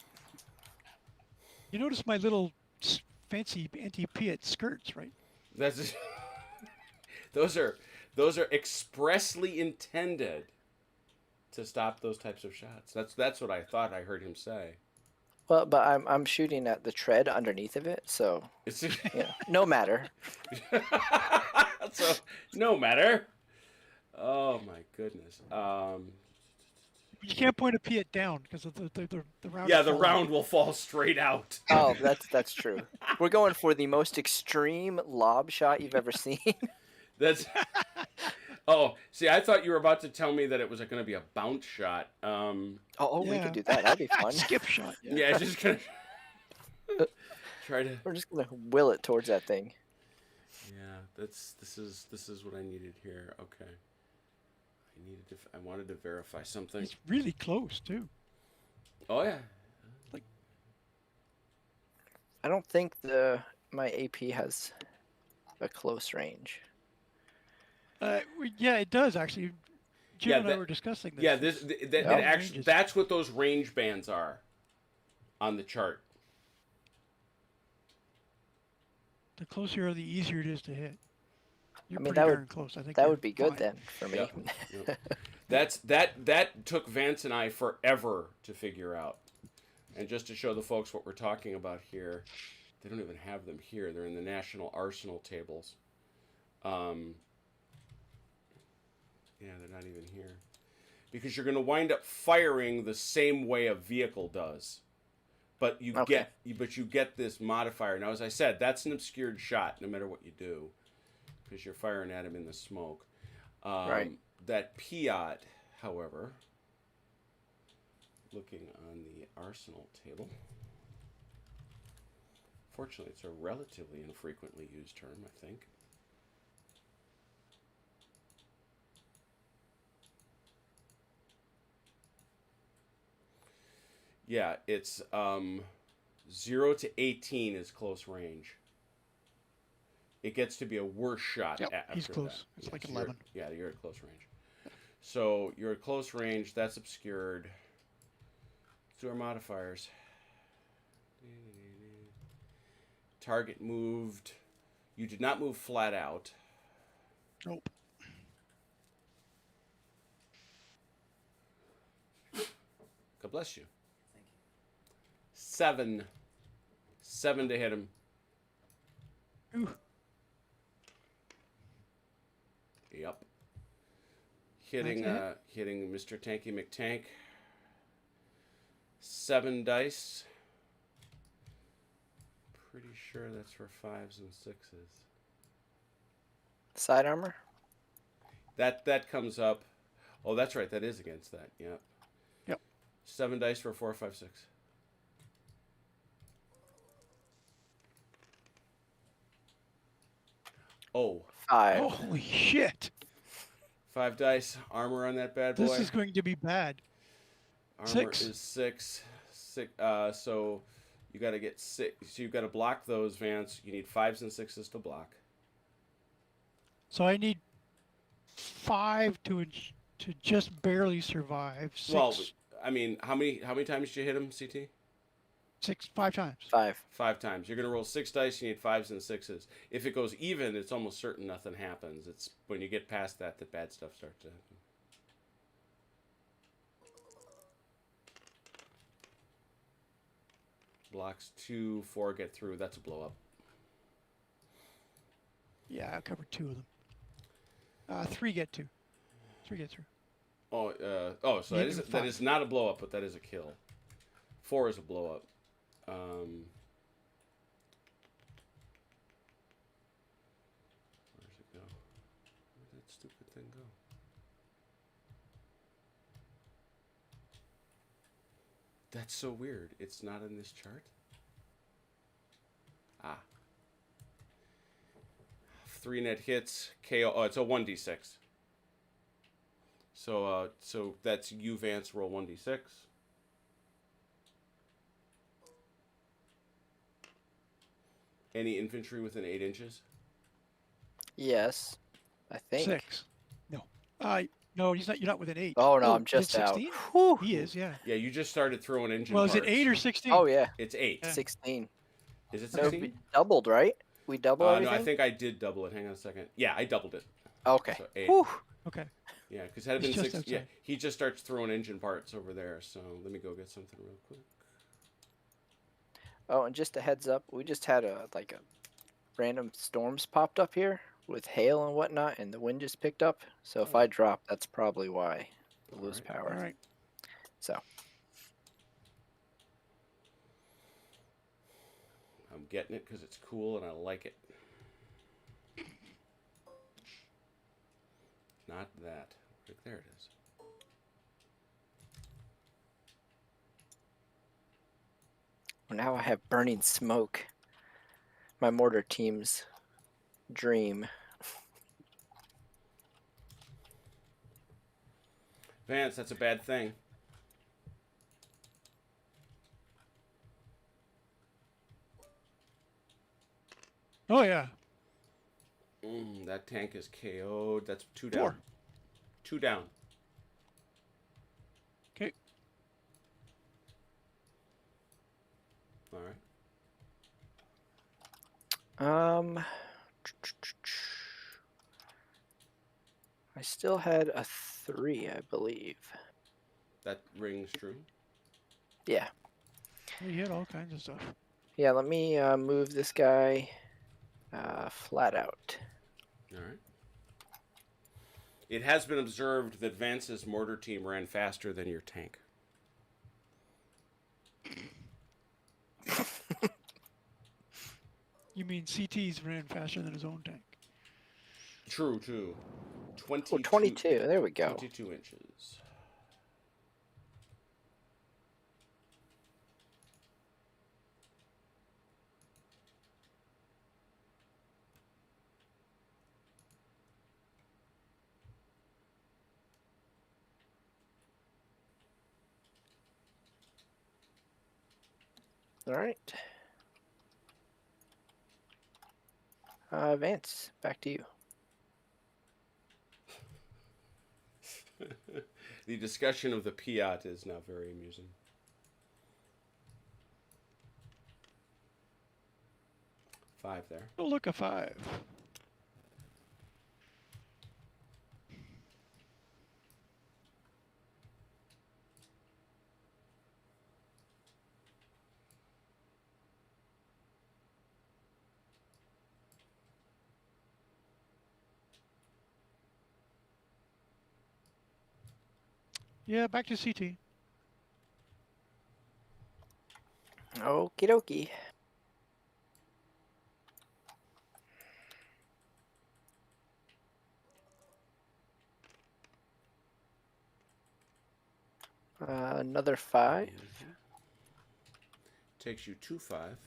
You notice my little fancy anti-Piat skirts, right? That's those are expressly intended to stop those types of shots. That's what I thought I heard him say. Well, but I'm shooting at the tread underneath of it, so It's yeah, no matter. so no matter. Oh my goodness. You can't point a Piat down because of the round. Yeah, the falls. round will fall straight out. Oh, that's true. We're going for the most extreme lob shot you've ever seen. That's. Oh, see, I thought you were about to tell me that it was going to be a bounce shot. Oh, we Yeah. could do that. That'd be fun. Skip shot. Yeah. Yeah, just gonna try to. We're just gonna will it towards that thing. Yeah, this is what I needed here. Okay, I wanted to verify something. It's really close too. Oh yeah. I don't think my AP has a close range. Yeah, it does actually. Jim Yeah, and I that- were discussing this. Yeah, It's- it Yeah. actually Ranges. that's what those range bands are on the chart. The closer, the easier it is to hit. You're I mean, pretty that would- darn close. I think That you're would be good fine. then for me. Yeah. Yep. That took Vance and I forever to figure out. And just to show the folks what we're talking about here, they don't even have them here. They're in the National Arsenal tables. Yeah, they're not even here. Because you're going to wind up firing the same way a vehicle does. But you get this modifier. Now, as I said, that's an obscured shot no matter what you do. Because you're firing at him in the smoke. Right. That Piat, however, looking on the arsenal table. Fortunately, it's a relatively infrequently used term, I think. Yeah, it's 0 to 18 is close range. It gets to be a worse shot Yep, after he's close. that. It's like so 11. you're at close range. So you're at close range. That's obscured. Let's do our modifiers. Target moved. You did not move flat out. Nope. God bless you. Thank you. 7. 7 to hit him. Ooh. Yep. Hitting That's hitting Mr. Tanky McTank. 7 dice. Pretty sure that's for 5s and 6s. Side armor? That comes up. Oh, that's right. That is against that. Yep. Yep. 7 dice for 4, 5, 6. Oh. 5. Holy shit. 5 dice. Armor on that bad boy. This is going to be bad. Armor 6. is 6. So you got to get 6. So you've got to block those, Vance. You need 5s and 6s to block. So I need 5 to just barely survive. 6. Well, I mean, how many times did you hit him, CT? 5 times. 5. 5 times. You're going to roll 6 dice. You need 5s and 6s. If it goes even, it's almost certain nothing happens. It's when you get past that bad stuff starts to happen. Blocks 2, 4 get through. That's a blow up. Yeah, I covered 2 of them. 3 get 2. 3 get through. So that is not a blow up, but that is a kill. 4 is a blow up. Where's it go? Where'd that stupid thing go? That's so weird. It's not in this chart. 3 net hits. KO. Oh, it's a 1d6. So that's you, Vance. Roll 1d6. Any infantry within 8 inches? Yes. I think. 6. No. No, he's not. You're not within 8. Oh, no, Oh, I'm just out. 16? Whew. He is, yeah. Yeah, you just started throwing engine Well, parts. is it 8 or 16? Oh, yeah. It's 8. Yeah. 16. Is it No, 16? doubled, right? We double No, everything? I think I did double it. Hang on a second. Yeah, I doubled it. Okay. So 8. Whew. Okay. Yeah, because had it been It's just 6. Yeah, outside. he just starts throwing engine parts over there. So let me go get something real quick. Oh, and just a heads up, we just had a random storms popped up here with hail and whatnot, and the wind just picked up. So if I drop, that's probably why we lose Alright. power. All right. So I'm getting it because it's cool and I like it. Not that. There it is. now I have burning smoke. My mortar team's dream. Vance, that's a bad thing. Oh, yeah. That tank is KO'd. That's 2 down. 4. 2 down. Okay. All right. I still had a 3, I believe. That rings true. Yeah. You had all kinds of stuff. Yeah, let me move this guy flat out. All right. It has been observed that Vance's mortar team ran faster than your tank. You mean CT's ran faster than his own tank? True. 22. Oh, 22. There we go. 22 inches. All right. Vance, back to you. The discussion of the Piat is now very amusing. Five there. Oh, look, a 5. Yeah, back to CT. Okie dokie. Another 5. Takes you to 5.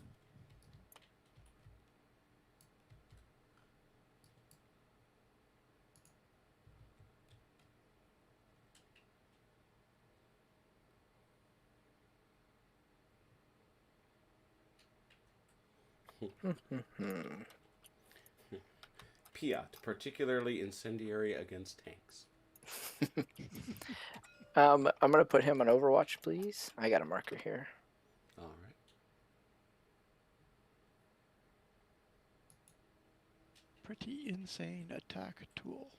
Piat, particularly incendiary against tanks. I'm gonna put him on Overwatch, please. I got a marker here. All right. Pretty insane attack tool.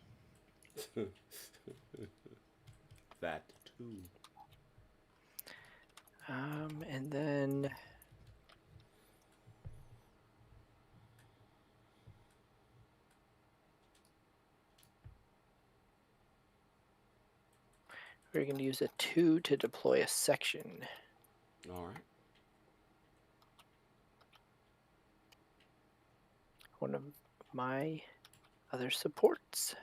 That too. And then we're going to use a 2 to deploy a section. All right. One of my other supports.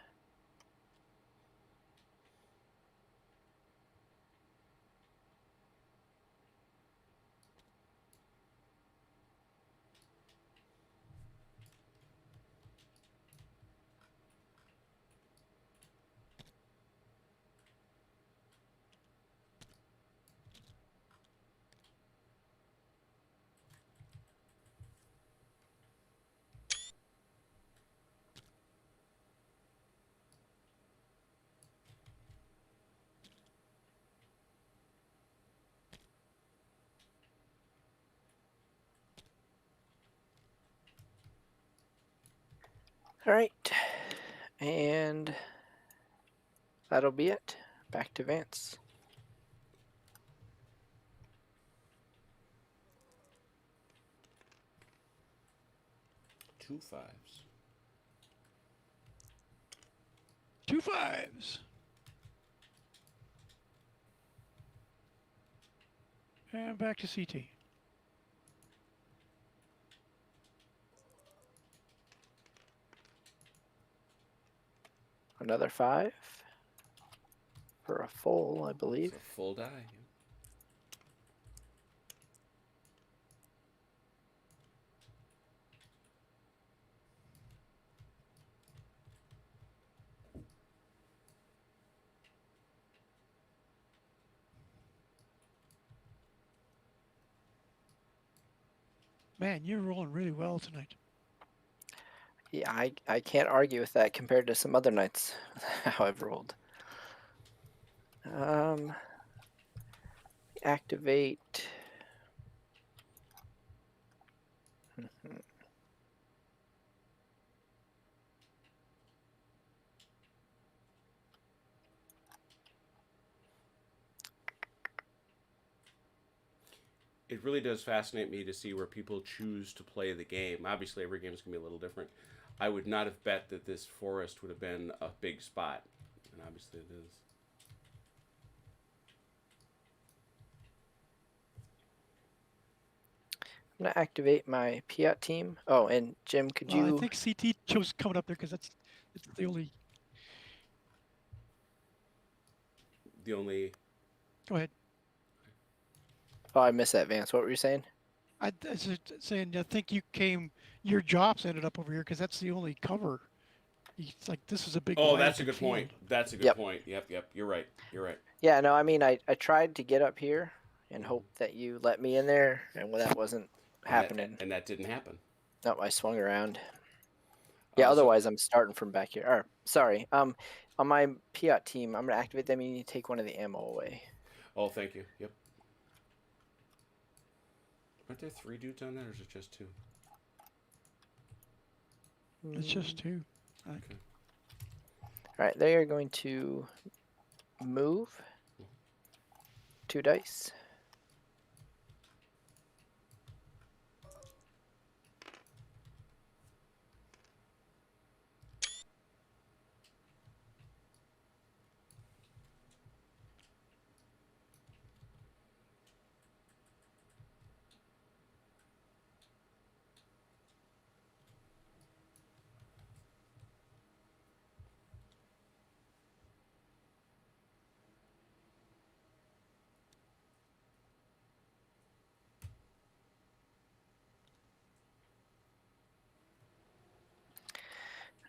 All right. And that'll be it. Back to Vance. 2 5s. 2 5s. And back to CT. Another 5 for a full, I believe. It's a full die. Man, you're rolling really well tonight. Yeah, I can't argue with that compared to some other nights how I've rolled. Activate. it really does fascinate me to see where people choose to play the game. Obviously, every game is going to be a little different. I would not have bet that this forest would have been a big spot, and obviously it is. I'm gonna activate my Piat team. Oh, and Jim, could Well, I you? think CT chose coming up there because it's the only. The only Go ahead. Oh, I missed that, Vance. What were you saying? I was just saying I think you came. Your jobs ended up over here because that's the only cover. It's like this is a big. Oh, wide that's a open good point. field. That's a good Yep. point. Yep, yep. You're right. You're right. Yeah, no, I mean, I tried to get up here and hope that you let me in there, and that wasn't happening. And that didn't happen. Nope, I swung around. Yeah, So, otherwise I'm starting from back here. Or, sorry, on my Piat team, I'm gonna activate them. You need to take one of the ammo away. oh, thank you. Yep. Aren't there 3 dudes on that, or is it just 2? It's just two. Okay. All right, they are going to move 2 dice.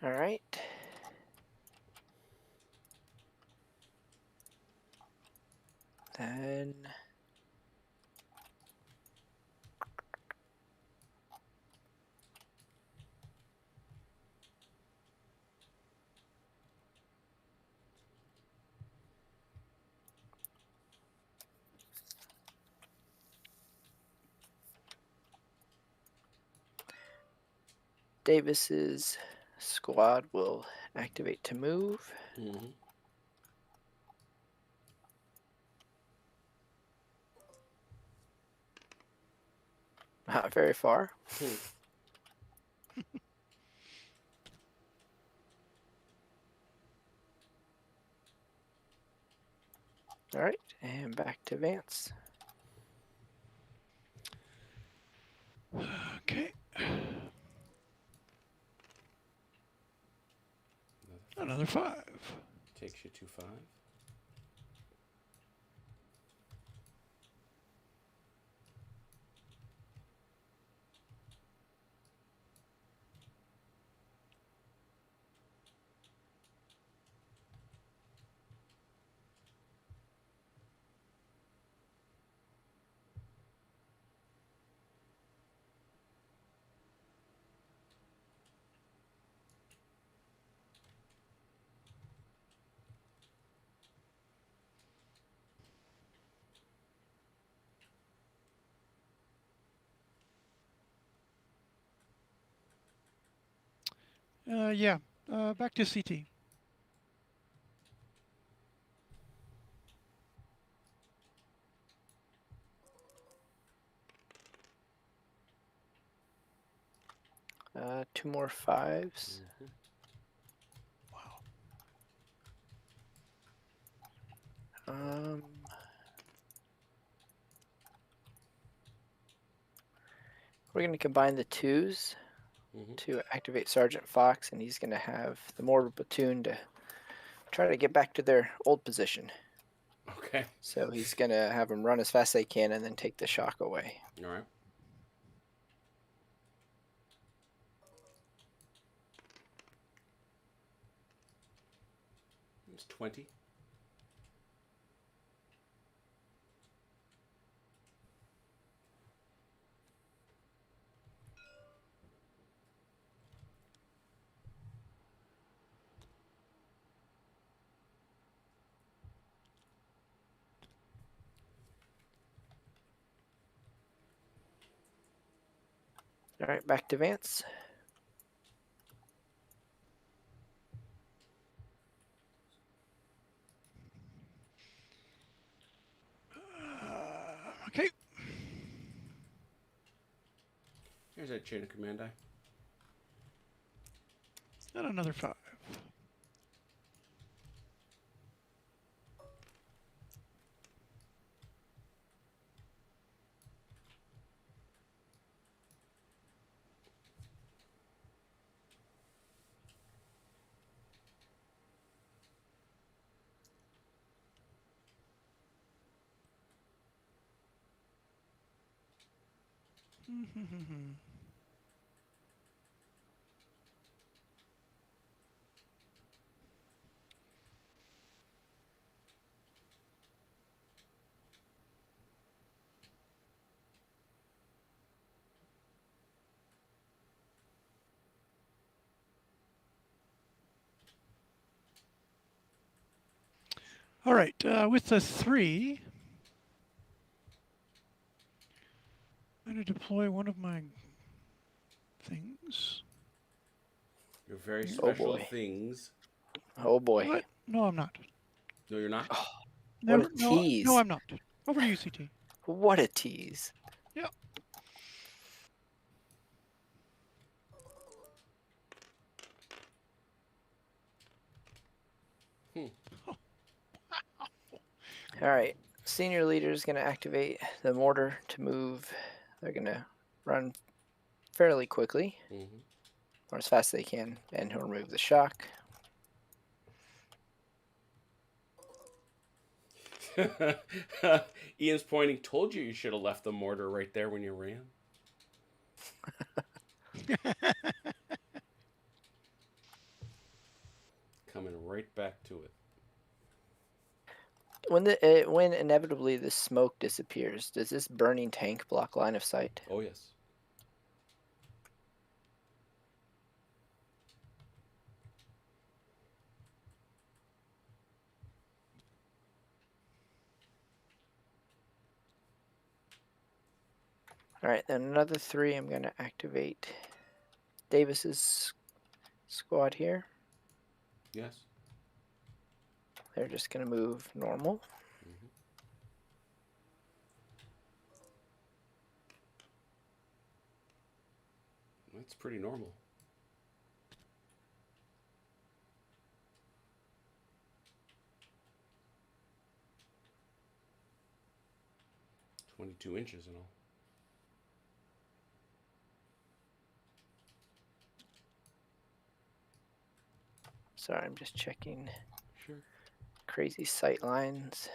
All right. Then Davis's squad will activate to move. Mm-hmm. Not very far. All right, and back to Vance. Okay. Another 5. Takes you to 5. Yeah. Back to CT. Two more 5s. Mm-hmm. Wow. We're going to combine the 2s to activate Sergeant Fox, and he's going to have the mortar platoon to try to get back to their old position. Okay. So he's going to have them run as fast as they can and then take the shock away. All right. It's 20. All right, back to Vance. Okay. is that chain of command die? And another 5. All right, with the 3, I'm going to deploy one of my things. Your very Oh, special boy. things. Oh boy. What? No, I'm not. No, you're not. What a Never, no, tease. no, I'm not. Over to you, CT. What a tease. Yep. All right. Senior leader is going to activate the mortar to move. They're going to run fairly quickly, Mm-hmm. or as fast as they can, and he'll remove the shock. Ian's pointing. Told you should have left the mortar right there when you ran. Coming right back to it. When inevitably the smoke disappears, does this burning tank block line of sight? Oh yes. All right, then another 3. I'm going to activate Davis's squad here. Yes. They're just going to move normal. Mm-hmm. That's pretty normal. $22 inches and all. Sorry, I'm just checking Sure. crazy sight lines.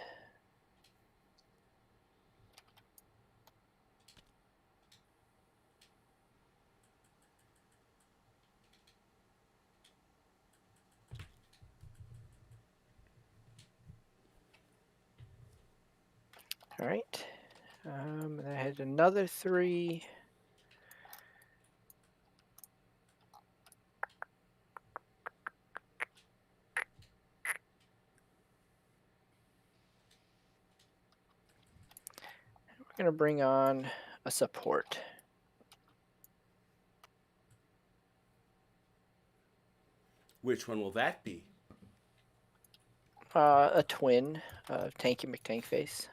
All right. And I had another 3. We're going to bring on a support. Which one will that be? A twin of Tanky McTankface.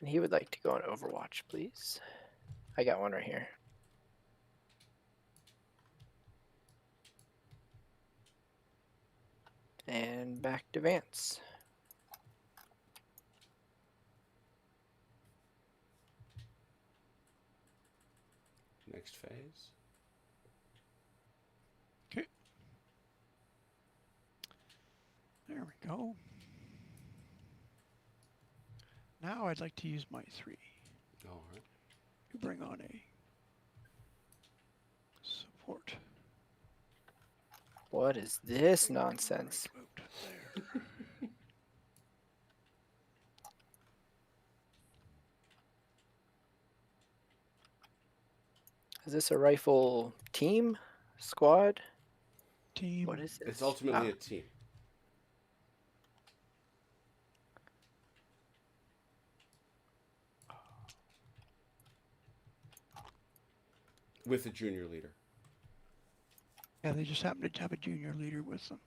And he would like to go on Overwatch, please. I got one right here. And back to Vance. Next phase. Okay. There we go. Now I'd like to use my 3 All right. to bring on a support. What is this nonsense? Right about there. Is this a rifle team? Squad? Team. What is this? It's ultimately a team. with a junior leader. Yeah, they just happen to have a junior leader with them.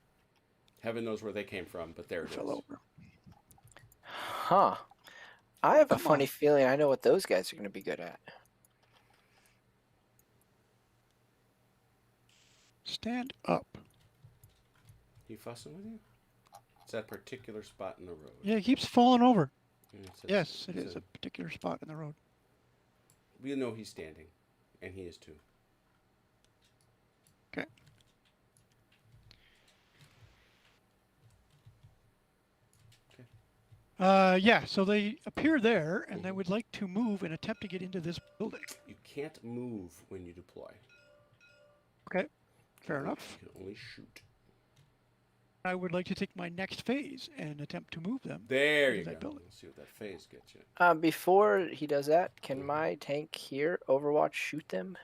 Heaven knows where they came from, but there Who it fell is. over. Huh. I have a Come funny on. feeling I know what those guys are going to be good at. Stand up. He fussing with you? It's that particular spot in the road. Yeah, he keeps falling over. It's Yes, it it's is a particular spot in the road. We know he's standing, and he is too. Okay. Yeah, so they appear there, and they would like to move and attempt to get into this building. You can't move when you deploy. Okay, fair enough. You can only shoot. I would like to take my next phase and attempt to move them. There into you that go. building. Let's see what that phase gets you. Before he does that, can my tank here, Overwatch, shoot them?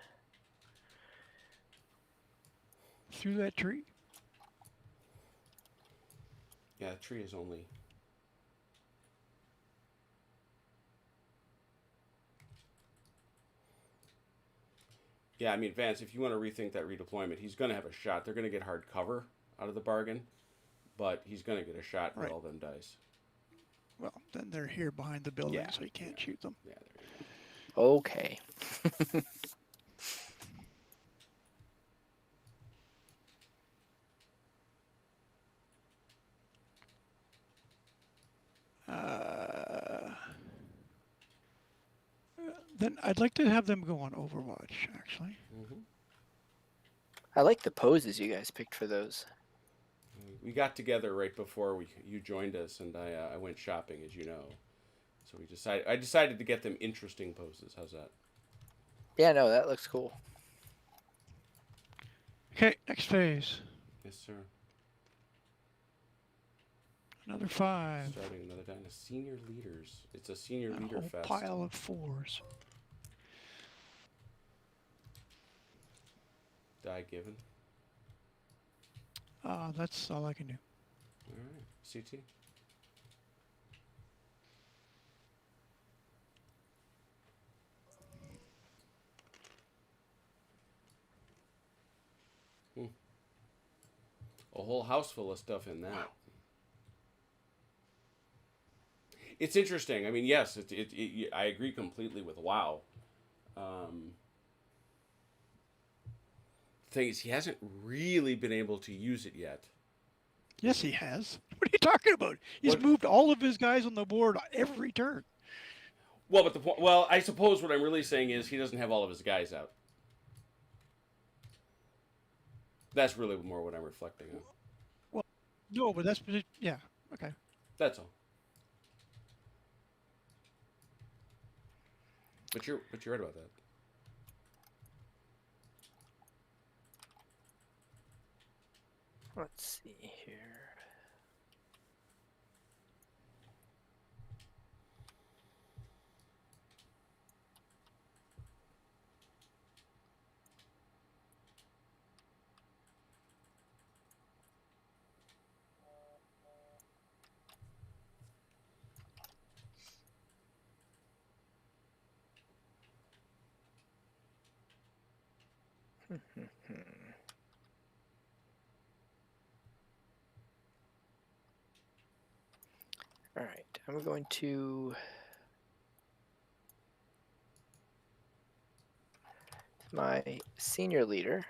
Through that tree? Yeah, the tree is only... Yeah, I mean, Vance, if you want to rethink that redeployment, he's going to have a shot. They're going to get hard cover out of the bargain, but he's going to get a shot with all them dice. Well, then they're here behind the building, Yeah, so you can't shoot them. Yeah, there you go. Okay. Then I'd like to have them go on Overwatch, actually. I like the poses you guys picked for those. We got together right before you joined us, and I went shopping, as you know. So I decided to get them interesting poses. How's that? Yeah, no, that looks cool. Okay, next phase. Yes, sir. Another 5. Starting another time. Senior leaders. It's a senior A leader whole fest. pile of 4s. Die given. That's all I can do. All right. CT. A whole house full of stuff in that. Wow. It's interesting. I mean, yes, I agree completely with WoW. Thing is, he hasn't really been able to use it yet. Yes, he has. What are you talking about? He's moved all of his guys on the board every turn. Well, but well, I suppose what I'm really saying is he doesn't have all of his guys out. That's really more what I'm reflecting on. Well, no, but that's yeah. Okay. That's all. But you're right about that. Let's see here. All right, I'm going to my senior leader.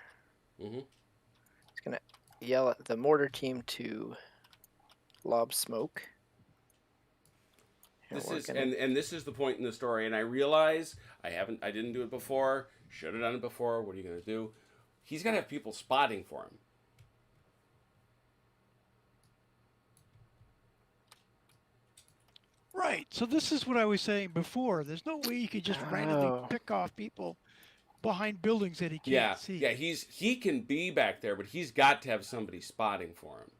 Mm-hmm. He's gonna yell at the mortar team to lob smoke. And this is the point in the story, and I realize I didn't do it before. Should have done it before. What are you gonna do? He's gonna have people spotting for him. Right. So this is what I was saying before. There's no way you could just randomly pick off people behind buildings that he can't see. Yeah, he can be back there, but he's got to have somebody spotting for him.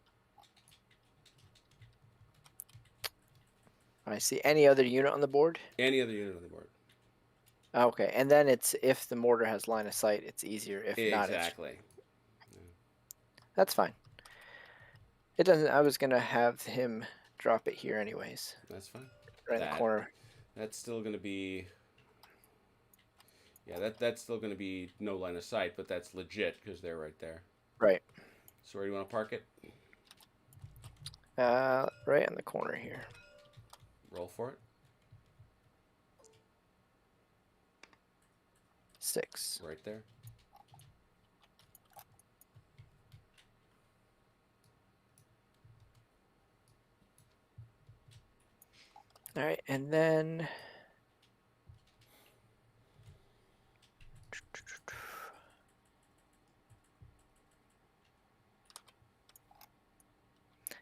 I see. Any other unit on the board? Any other unit on the board. Okay, and then it's if the mortar has line of sight, it's easier. If not, exactly. That's fine. It doesn't. I was gonna have him drop it here anyways. That's fine. Right in the corner. That's still gonna be. Yeah, that's still going to be no line of sight, but that's legit because they're right there. Right. So where do you want to park it? Right in the corner here. Roll for it. 6. Right there. All right, and then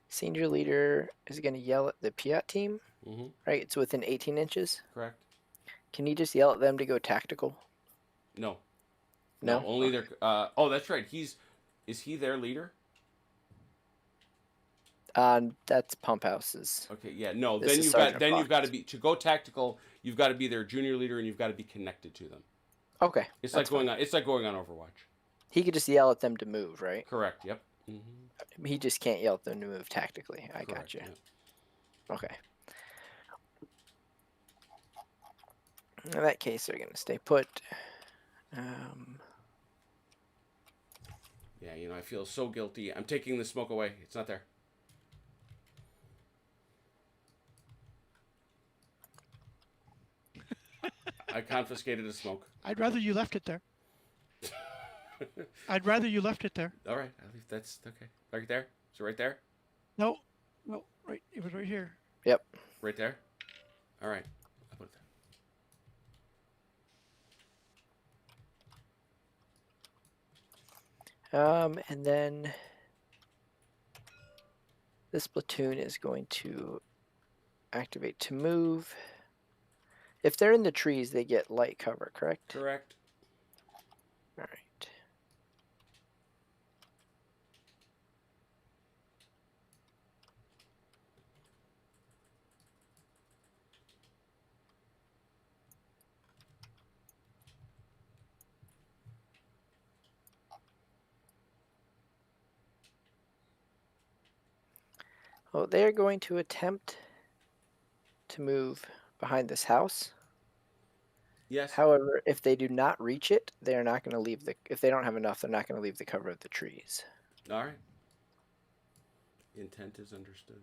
senior leader is going to yell at the Piat team. Mm-hmm. Right, it's within 18 inches. Correct. Can you just yell at them to go tactical? No. No? Only Okay. their. Oh, that's right. Is he their leader? That's Pump House's. Okay. Yeah. No. This Then is you've Sergeant got to Fox. be to go tactical. You've got to be their junior leader, and you've got to be connected to them. Okay. It's that's like going fine. on. It's like going on Overwatch. He could just yell at them to move, right? Correct. Yep. Mm-hmm. He just can't yell at them to move tactically. I got Correct, you. yeah. Okay. In that case, they're going to stay put. Yeah. You know, I feel so guilty. I'm taking the smoke away. It's not there. I confiscated the smoke. I'd rather you left it there. I'd rather you left it there. All right. I'll leave. That's okay. Right there. So right there. No, right. It was right here. Yep. Right there. All right. I'll put it there. And then this platoon is going to activate to move. If they're in the trees, they get light cover, correct? Correct. All right. Oh, they're going to attempt to move behind this house. Yes. However, if they do not reach it, they are not going to leave the. If they don't have enough, they're not going to leave the cover of the trees. All right. Intent is understood.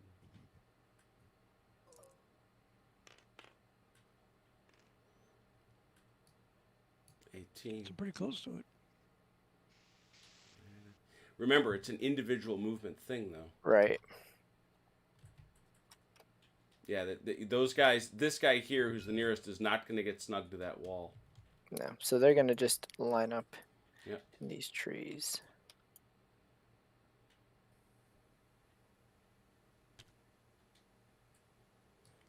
It's pretty close to it. Remember, it's an individual movement thing, though. Right. Yeah, those guys. This guy here, who's the nearest, is not going to get snug to that wall. No. So they're going to just line up Yep. in these trees.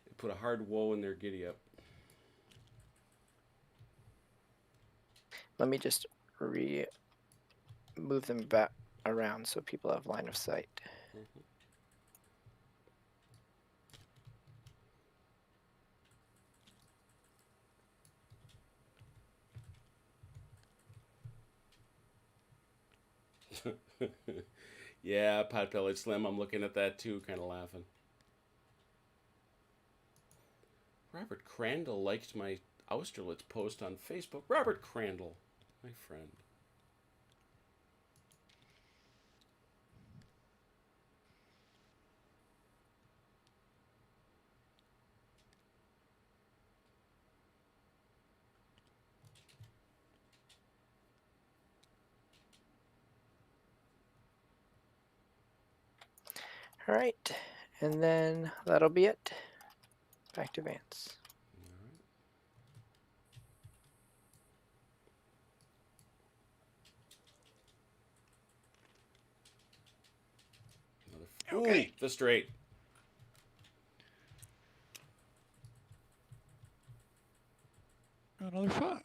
They put a hard woe in their giddy up. Let me just move them back around so people have line of sight. Mm-hmm. Yeah, Pot Pellet Slim, I'm looking at that too, kind of laughing. Robert Crandall liked my Austerlitz post on Facebook. Robert Crandall, my friend. All right. And then that'll be it. Back to Vance. Okay. Ooh, the straight. Another 5.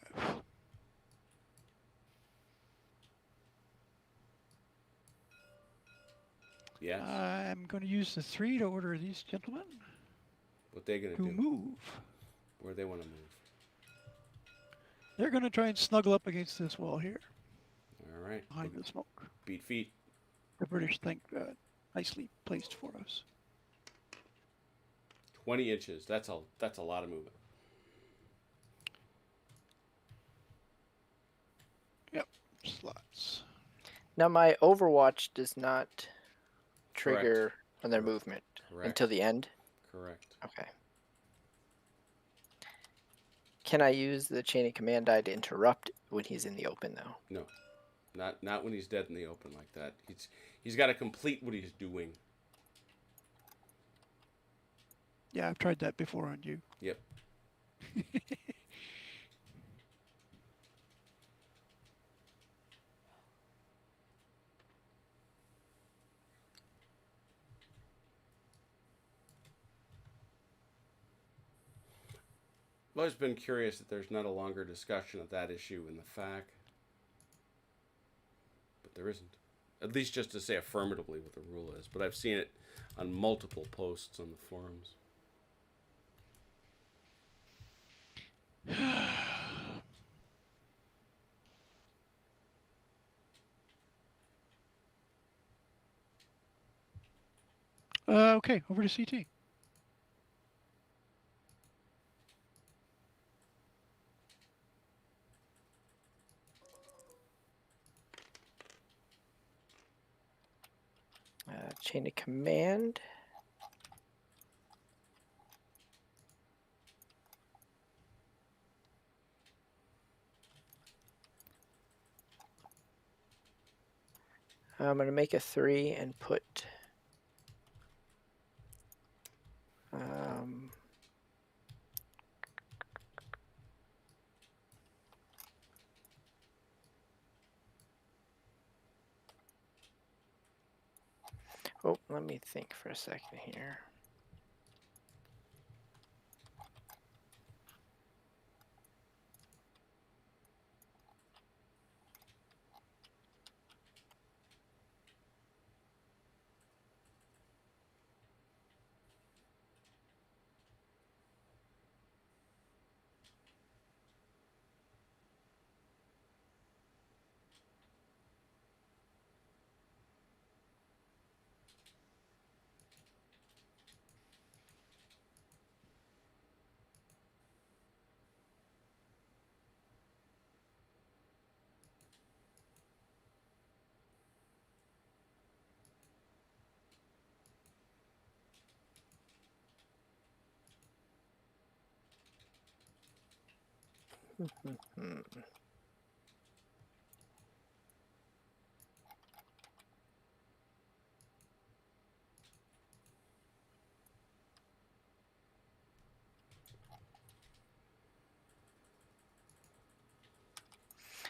Yes. I'm going to use the 3 to order these gentlemen What they gonna to do? move. Where they want to move? They're going to try and snuggle up against this wall here, All right. behind the smoke. Beat feet. The British think nicely placed for us. 20 inches. That's a lot of movement. slots. Now my Overwatch does not trigger Correct. on their Correct. movement Correct. until the end. Correct. Okay. Can I use the chain of command die to interrupt when he's in the open though? No, not when he's dead in the open like that. He's got to complete what he's doing. Yeah, I've tried that before on you. Yep. I've always been curious that there's not a longer discussion of that issue in the FAQ. But there isn't. At least just to say affirmatively what the rule is. But I've seen it on multiple posts on the forums. Okay, over to CT. Chain of command. I'm going to make a 3 and put oh, let me think for a second here.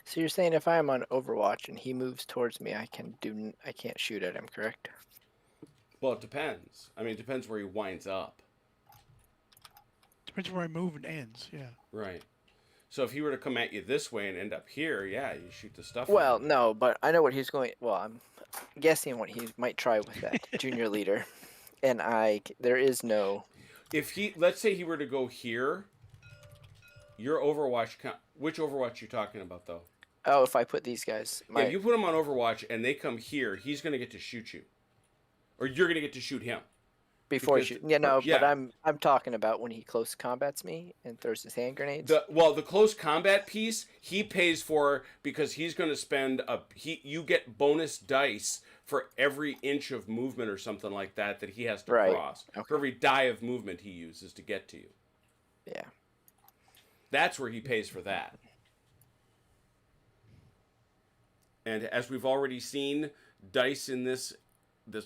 So you're saying if I'm on Overwatch and he moves towards me, I can't shoot at him, correct? Well, it depends. I mean, it depends where he winds up. Depends where I move and ends, yeah. Right. So if he were to come at you this way and end up here, yeah, you shoot the stuff. Well, at him. no, but I know what he's going. Well, I'm guessing what he might try with that junior leader, and there is no. If let's say he were to go here, your Overwatch. Which Overwatch you talking about though? Oh, if I put these guys, Yeah, if you put him on Overwatch and they come here, he's gonna get to shoot you, or you're gonna get to shoot him. before because- shoot. Yeah, no, yeah. but I'm talking about when he close combats me and throws his hand grenades. The close combat piece he pays for because he's going to spend you get bonus dice for every inch of movement or something like that he has to Right. cross. Okay. For every die of movement he uses to get to you. Yeah. That's where he pays for that. And as we've already seen, dice in this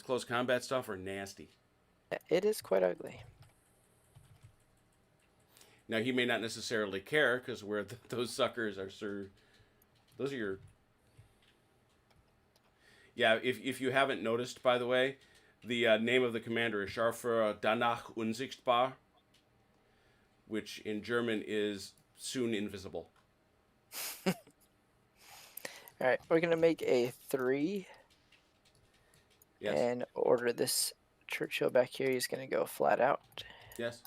close combat stuff are nasty. It is quite ugly. Now he may not necessarily care because those suckers are those are your. Yeah, if you haven't noticed, by the way, the name of the commander is Scharfer danach unsichtbar, which in German is soon invisible. All right, we're gonna make a 3 Yes. and order this Churchill back here. He's gonna go flat out. Yes.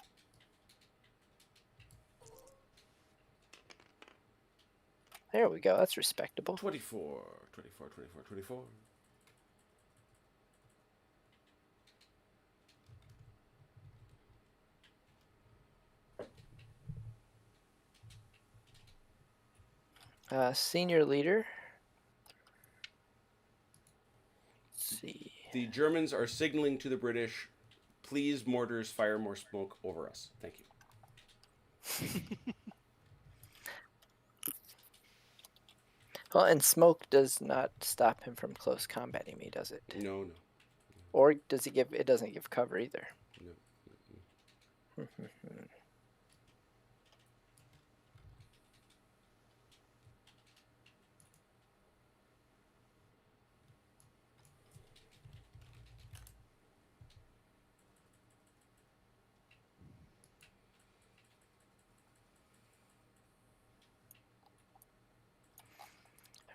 There we go. That's respectable. 24. Senior leader. see. The Germans are signaling to the British, please, mortars, fire more smoke over us. Thank you. Well, and smoke does not stop him from close combating me, does it? No, no, Or does it give? It doesn't give cover either. no.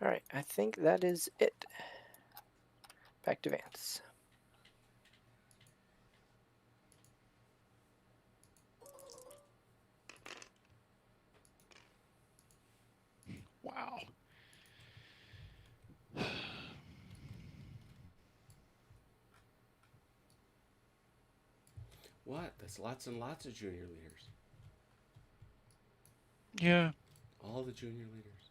All right, I think that is it. Back to Vance. Wow. What? That's lots and lots of junior leaders. Yeah. All the junior leaders.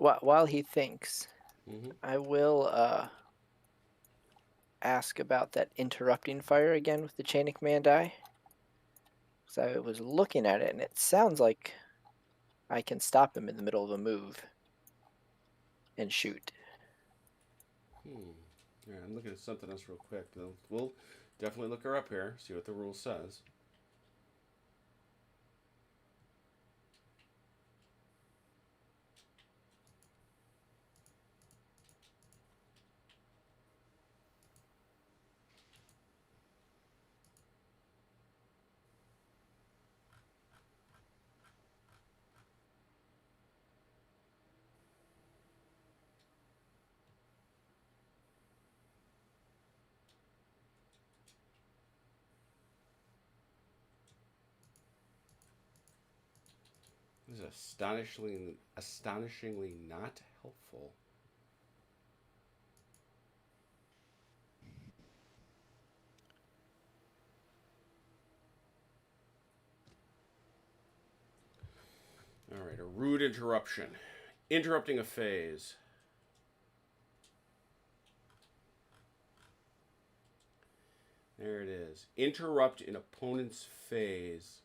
While he thinks, Mm-hmm. I will ask about that interrupting fire again with the chain of command die. Because I was looking at it, and it sounds like I can stop him in the middle of a move and shoot. Yeah, I'm looking at something else real quick. We'll definitely look her up here, see what the rule says. This is astonishingly not helpful. All right, a rude interruption. Interrupting a phase. There it is. Interrupt an opponent's phase.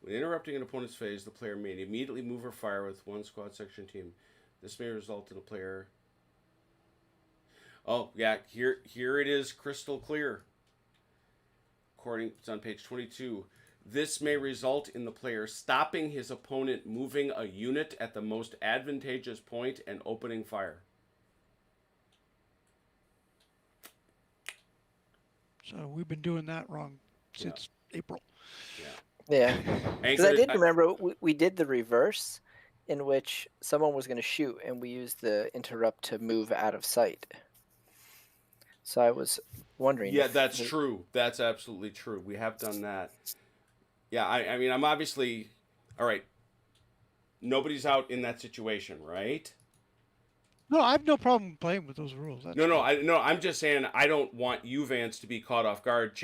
When interrupting an opponent's phase, the player may immediately move or fire with one squad section team. This may result in a player... Oh, yeah, here it is crystal clear. According, it's on page 22. This may result in the player stopping his opponent moving a unit at the most advantageous point and opening fire. So we've been doing that wrong since April. Yeah, because I did remember we did the reverse, in which someone was going to shoot, and we used the interrupt to move out of sight. So I was wondering. Yeah, that's true. That's absolutely true. We have done that. Yeah, I mean, I'm obviously... All right. Nobody's out in that situation, right? No, I have no problem playing with those rules. That's No, I'm just saying I don't want you, Vance, to be caught off guard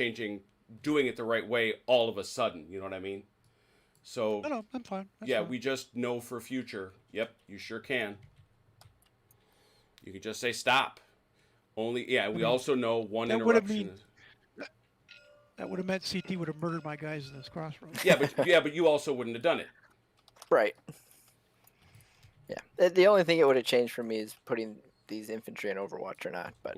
doing it the right way all of a sudden. You know what I mean? So... No, I'm fine. That's yeah, fine. we just know for future. Yep, you sure can. You can just say stop. We also know one interruption. That would have meant CT would have murdered my guys in this crossroads. but you also wouldn't have done it. Right. Yeah. The only thing it would have changed for me is putting these infantry in Overwatch or not. But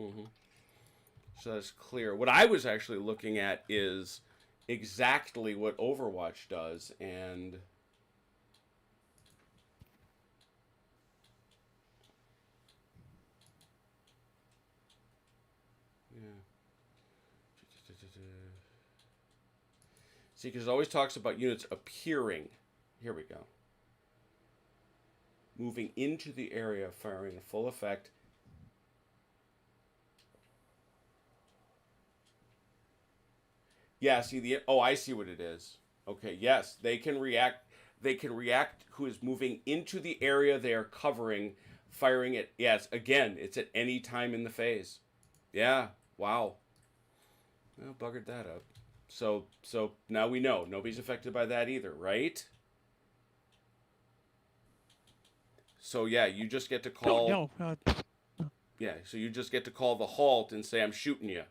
so that's clear. What I was actually looking at is exactly what Overwatch does, and See, because it always talks about units appearing. Here we go. Moving into the area, firing in full effect. Yeah, see the I see what it is. Okay, yes, they can react. They can react who is moving into the area they are covering, firing it. Yes, again, it's at any time in the phase. Yeah, wow. Well, buggered that up. So now we know nobody's affected by that either, right? So yeah, you just get to call. No. Yeah, so you just get to call the halt and say, "I'm shooting you."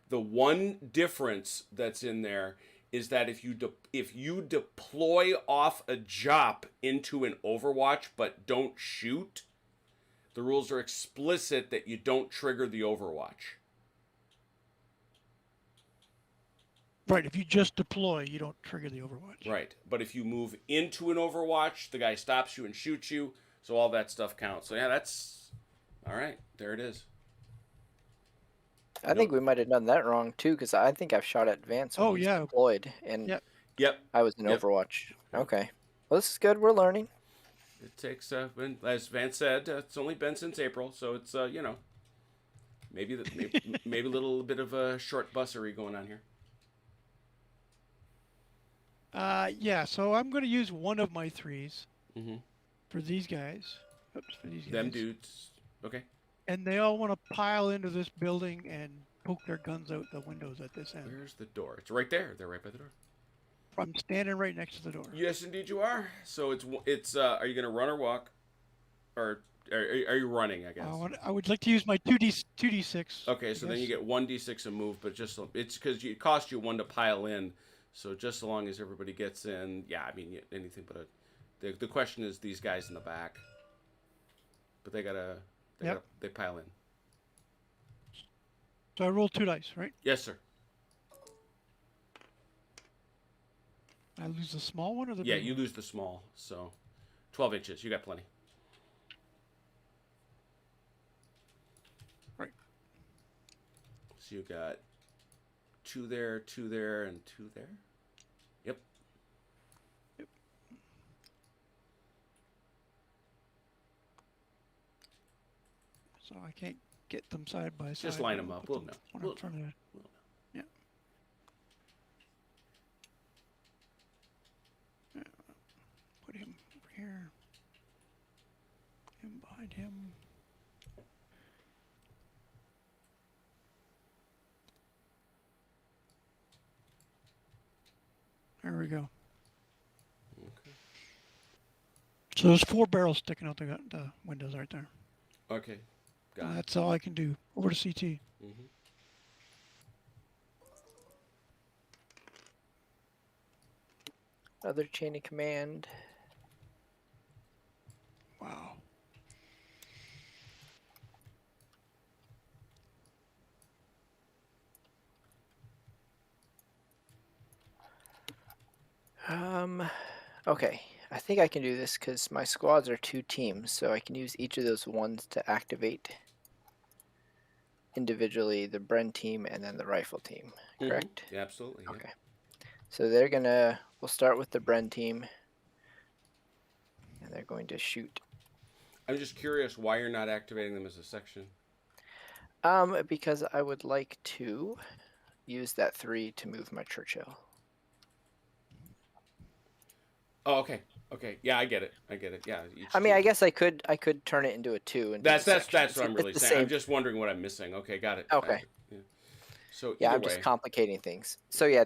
The one difference that's in there is that if you deploy off a jop into an Overwatch but don't shoot, the rules are explicit that you don't trigger the Overwatch. Right, if you just deploy, you don't trigger the Overwatch. Right, but if you move into an Overwatch, the guy stops you and shoots you, so all that stuff counts. So yeah, that's all right. There it is. I think we might have done that wrong too, because I think I've shot at Vance when he's deployed, and Yep. I was in Overwatch. Okay, well this is good. We're learning. It takes, as Vance said, it's only been since April, so it's maybe maybe a little bit of a short bussery going on here. Yeah, so I'm going to use one of my 3s Mm-hmm. for these guys. Oops, for these guys. Them dudes. Okay. And they all want to pile into this building and poke their guns out the windows at this end. Where's the door? It's right there. They're right by the door. I'm standing right next to the door. Yes, indeed you are. So it's are you going to run or walk? Or are you running, I guess? I would like to use my 2d6. Okay, so then you get 1d6 a move, but just it's because it costs you 1 to pile in. So just so long as everybody gets in, yeah, I mean anything but the question is these guys in the back, but they pile in. So I roll 2 dice, right? Yes, sir. I lose the small one or the Yeah, big you one? lose the small, so 12 inches. You got plenty. Right. So you got 2 there, 2 there, and 2 there. Yep. So I can't get them side by side. Just line but them I'll up. put We'll know. one We'll in front of the... know. Yeah. Yeah. Put him over here. Him behind him. There we go. Okay. So there's 4 barrels sticking out the windows right there. Okay. Got And it. that's all I can do. Over to CT. Mm-hmm. Another chain of command. Wow. Okay. I think I can do this because my squads are 2 teams, so I can use each of those ones to activate individually the Bren team and then the rifle team, correct? Yeah, absolutely. Yeah. Okay. So we'll start with the Bren team, and they're going to shoot. I'm just curious why you're not activating them as a section. Because I would like to use that 3 to move my Churchill. Oh, okay. Okay. Yeah, I get it. Yeah. I mean, I guess I could turn it into a 2 and that's what I'm really saying. I'm just wondering what I'm missing. Okay, got it. Okay. Yeah. So yeah, either I'm just complicating things. So yeah,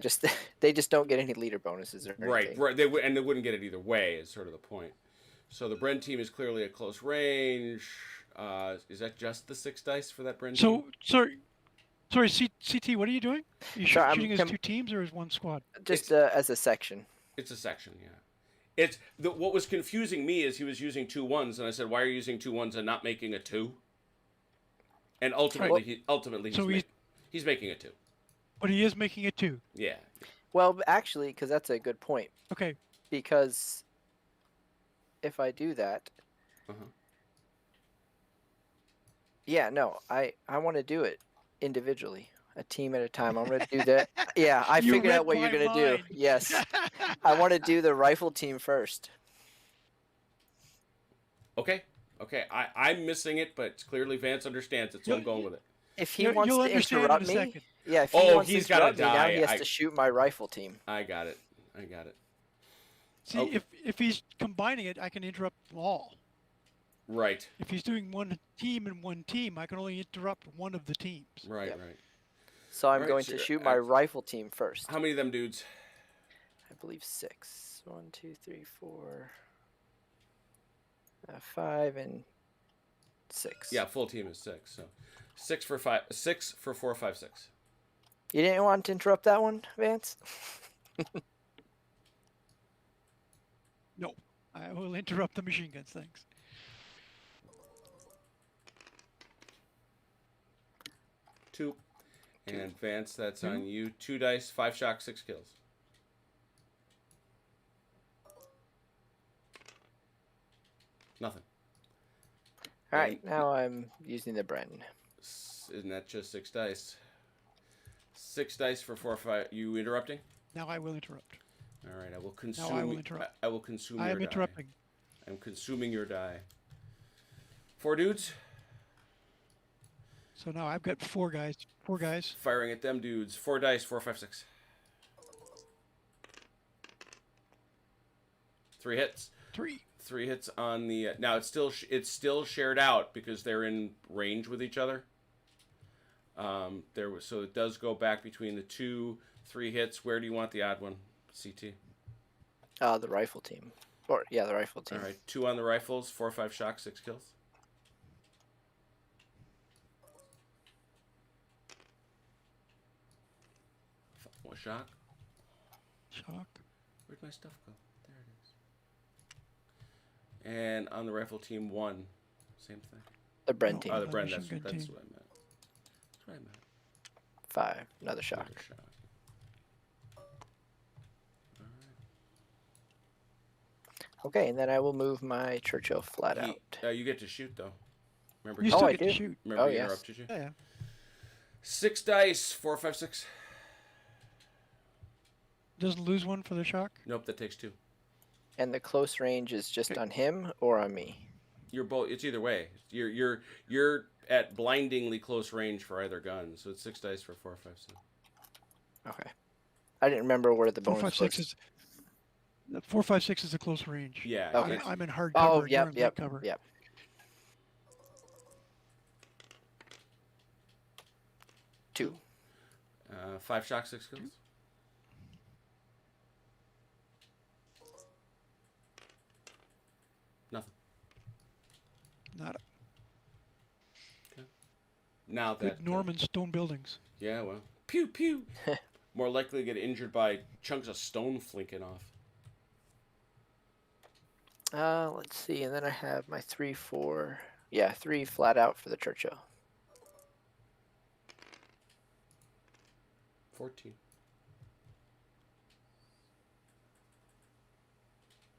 they just don't get any leader bonuses or anything. Right. They wouldn't get it either way. Is sort of the point. So the Bren team is clearly at close range. Is that just the 6 dice for that Bren team? Sorry, CT. What are you doing? Are you shooting as 2 teams or as 1 squad? Just as a section. It's a section, yeah. What was confusing me is he was using 2 1s, and I said, "Why are you using 2 1s and not making a 2?" And ultimately, he's making a 2. But he is making it 2. Yeah. Well, actually, because that's a good point. Okay. Because if I do that, yeah, no, I want to do it individually. a team at a time. I'm gonna do that. Yeah, I You figured read out what you're my gonna do. mind. Yes, I want to do the rifle team first. Okay. Okay. I'm missing it, but clearly Vance understands it, so I'm going with it. If he You'll wants to understand in interrupt a me, second. yeah, if he Oh, wants to he's gotta interrupt me now, he die. has to shoot my rifle team. I got it. I got it. See, Okay. if he's combining it, I can interrupt them all. Right. If he's doing one team and one team, I can only interrupt one of the teams. Right. Yep. Right. So I'm Alright, going so to you're shoot my at- rifle team first. How many of them dudes? I believe 6. 1, 2, 3, 4, 5, and 6. Yeah, full team is 6. So 6 for 5. 6 for 4, 5, 6. You didn't want to interrupt that one, Vance? No, I will interrupt the machine guns. Thanks. Two. And Vance, that's on you. 2 dice, 5 shock, 6 kills. Nothing. All right, now I'm using the Bren. Isn't that just 6 dice? 6 dice for 4, 5. You interrupting? Now I will interrupt. All right, I will consume. I will interrupt. I will consume I your am die. interrupting. I'm consuming your die. 4 dudes. So now I've got 4 guys. 4 guys. Firing at them dudes. 4 dice, 4, 5, 6. 3 hits. 3. 3 hits on the. Now it's still shared out because they're in range with each other. So it does go back between the 2, 3 hits. Where do you want the odd one? CT. The rifle team. Or yeah, the rifle team. All right, 2 on the rifles. 4, 5 shock, 6 kills. What shock? Shock. Where'd my stuff go? There it is. And on the rifle team, 1. Same thing. The Bren No. team. Oh, the the Bren. machine That's gun what I team. meant. That's what I meant. 5. Another shock. Another shock. Okay, and then I will move my Churchill flat out. You get to shoot though. Remember? You Oh, still I get to do. shoot. Remember Oh, he yes. interrupted you. Yeah. 6 dice. 4, 5, 6. Doesn't lose one for the shock. Nope, that takes 2. And the close range is just Okay. on him or on me. You're both. It's either way. You're at blindingly close range for either gun. So it's 6 dice for 4, 5, 6. Okay. I didn't remember where the 4, bonus 5, 6 was. is. 4, 5, 6 is a close range. Yeah. Okay. it's- I'm in hard Oh, cover. yep, you're in yep, light cover. yep. 2. 5 shock, 6 kills. Nothing. Not Now good that Norman stone buildings. yeah, well, pew pew. More likely to get injured by chunks of stone flinking off. Let's see, and then I have my 3, 4. Yeah, 3 flat out for the Churchill. 14.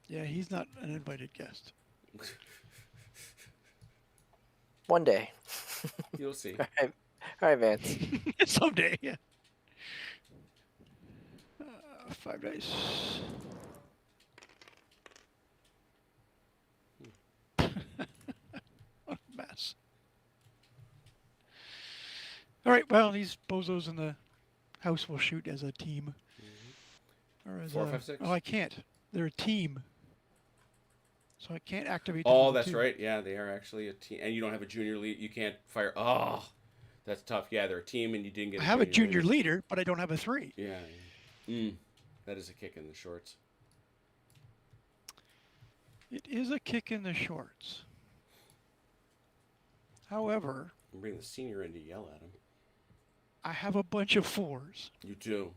Yeah, he's not an invited guest. One day. You'll see. All right, Vance. Someday, yeah. 5 dice. What a mess. All right, well, these bozos in the house will shoot as a team. Or as 4, a, 5, 6. Oh, I can't. They're a team. So I can't activate. Oh, them as a that's two. right. Yeah, they are actually a team, and you don't have a junior lead. You can't fire. Oh, that's tough. Yeah, they're a team, and you didn't get. I have a junior leader, but I don't have a 3. Yeah. Yeah. That is a kick in the shorts. It is a kick in the shorts. However, And bring the senior in to yell at him. I have a bunch of 4s. You do.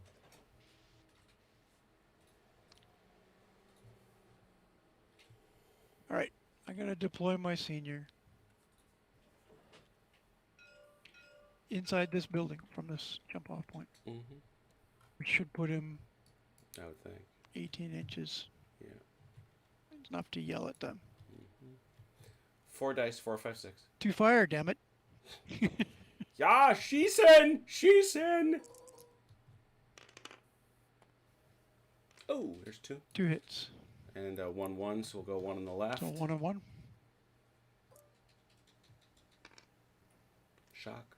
All right, I'm going to deploy my senior inside this building from this jump-off point. Mm-hmm. We should put him I would think. 18 inches. Yeah. It's enough to yell at them. 4 dice. 4, 5, 6. To fire, damn it. Yeah, she's in. Oh, there's 2. 2 hits. And 1-1, so we'll go 1 on the left. So 1 and 1. Shock.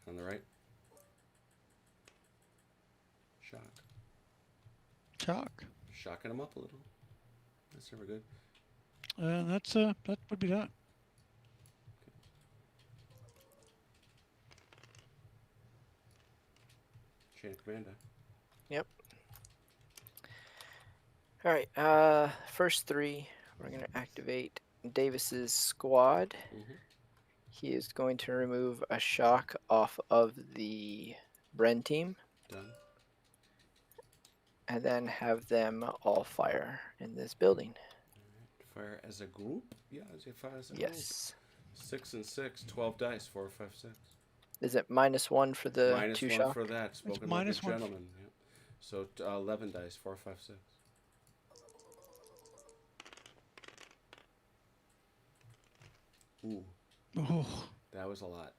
On the right. Shock. Chalk. Shocking him up a little. That's never good. That would be that. Chain of command. Yep. All right. First 3, we're gonna activate Davis's squad. Mm-hmm. He is going to remove a shock off of the Bren team, Done. and then have them all fire in this building. Fire as a group? Yeah, as a fire as a Yes. group. 6 and 6, 12 dice, 4, 5, 6. Is it -1 for the Minus 2 1 shock? for that. Spoken like a minus 1 gentleman. Yep. So 11 dice, 4, 5, 6. Ooh, Oh, that was a lot.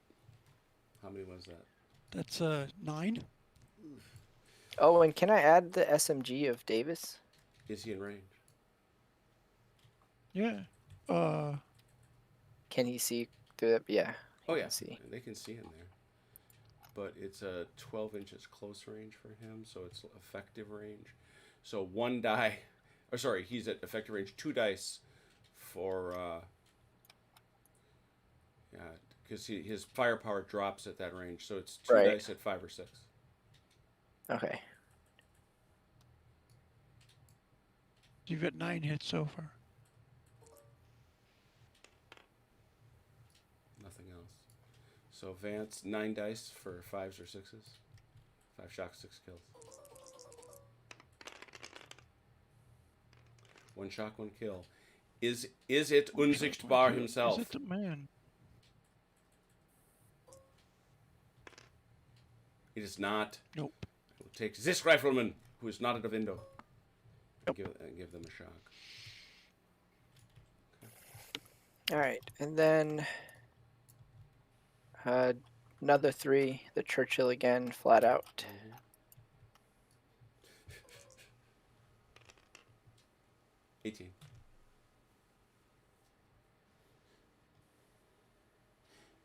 How many was that? that's 9. Oh, and can I add the SMG of Davis? Is he in range? Yeah. Can he see through that? Yeah. Oh he yeah, can see. they can see in there. But it's a 12 inches close range for him, so it's effective range. So 1 die, or sorry, he's at effective range. 2 dice for yeah, because his firepower drops at that range, so it's 2 Right. dice at 5 or 6. Okay. You've got 9 hits so far. Nothing else. So Vance, 9 dice for 5s or 6s. 5 shocks, 6 kills. 1 shock, 1 kill. Is it Unsichtbar himself? Is it the man? It is not. Nope. I will take this rifleman, who is not at a window, and give them a shock. All right, and then another 3, the Churchill again, flat out. 18.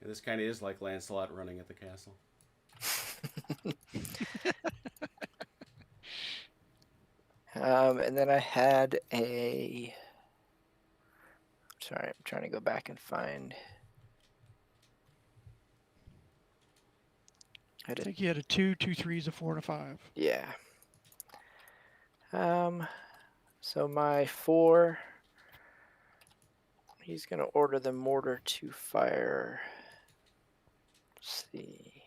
And this kind of is like Lancelot running at the castle. And then I had a. Sorry, I'm trying to go back and find. I think he had a 2, 2 3s, a 4, and a 5. Yeah. So my 4. He's gonna order the mortar to fire. Let's see.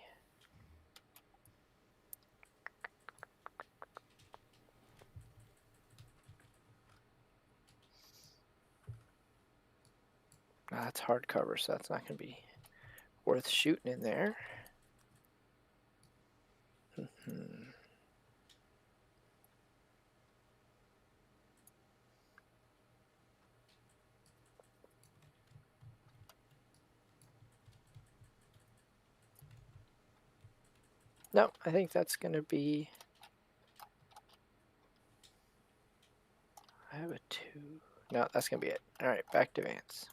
That's hardcover, so that's not going to be worth shooting in there. No, I think that's going to be... I have a 2. No, that's going to be it. All right, back to Vance.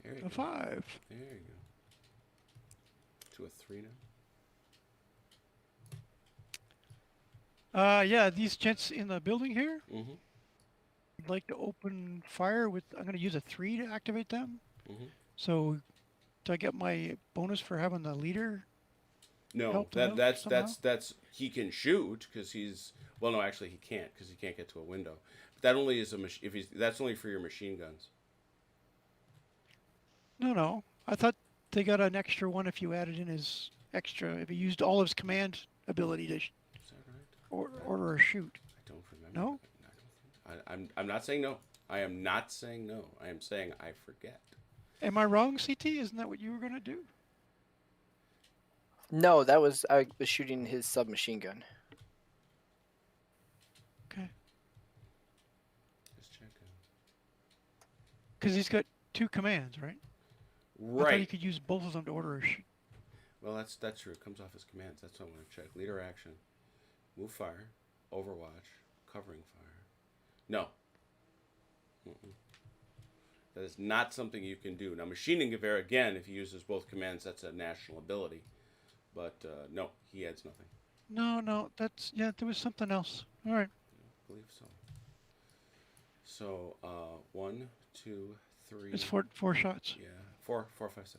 There you A go. 5. There you go. To a 3 now. Yeah, these gents in the building here, Mm-hmm. I'd like to open fire with. I'm going to use a 3 to activate them. Mm-hmm. So, do I get my bonus for having the leader? No, Help them out that's he can shoot because he's no, actually he can't because he can't get to a window. But that only is that's only for your machine guns. No. I thought they got an extra one if you added in his extra. If he used all of his command ability to Is that right? order a shoot. I don't remember. No? I'm not saying no. I am not saying no. I am saying I forget. Am I wrong, CT? Isn't that what you were going to do? No, that was I was shooting his submachine gun. Okay. Just checking. Because he's got 2 commands, right? I thought he Right. could use both of them to order a Well, that's true. It comes off his commands. That's what I want to check. Leader action, move fire, overwatch, covering fire. No. Mm-mm. That is not something you can do. Now, machining gewehr, again, if he uses both commands, that's a national ability. But no, he adds nothing. No, that's, yeah, there was something else. All right. I believe so. So, 1, 2, 3. It's 4 shots. Yeah, 4, 5, 6.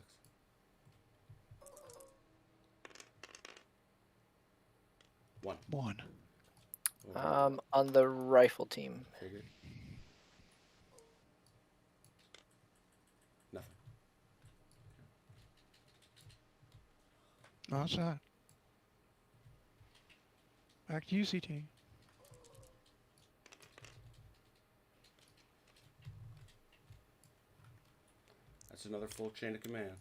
One. On the rifle team. Figured. Nothing. No, it's not. Back to you, CT. That's another full chain of command.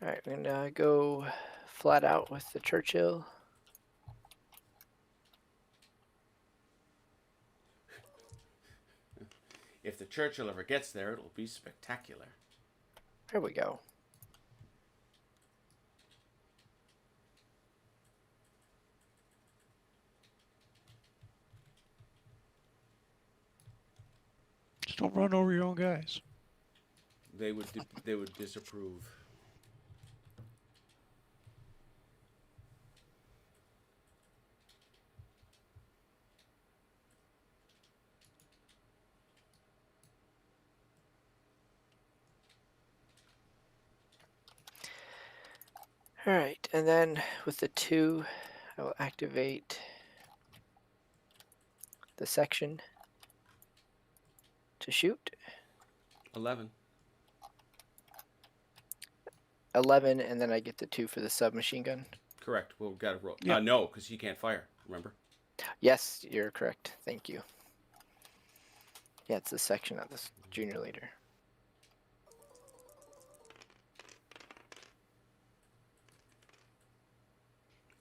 All right, we're gonna go flat out with the Churchill. If the Churchill ever gets there, it'll be spectacular. There we go. Just don't run over your own guys. They would disapprove. All right, and then with the 2, I will activate the section to shoot. 11. 11, and then I get the 2 for the submachine gun. Correct. Well, we've got to roll. Yeah. No, because he can't fire. Remember? Yes, you're correct. Thank you. Yeah, it's the section of this junior leader.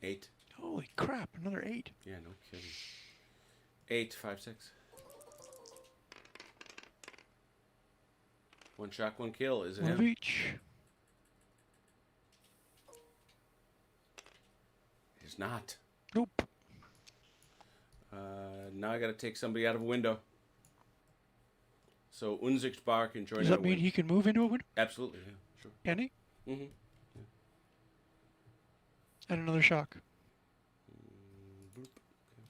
Eight. Holy crap, another 8. Yeah, no kidding. 8, 5, 6. One shot, one kill. Is it One of him? each. It's not. Nope. Now I got to take somebody out of a window. So Unsichtbar can join. Does that mean he can move into a window? Absolutely, yeah, sure. Can he? Mm-hmm. And another shock. Boop. Okay.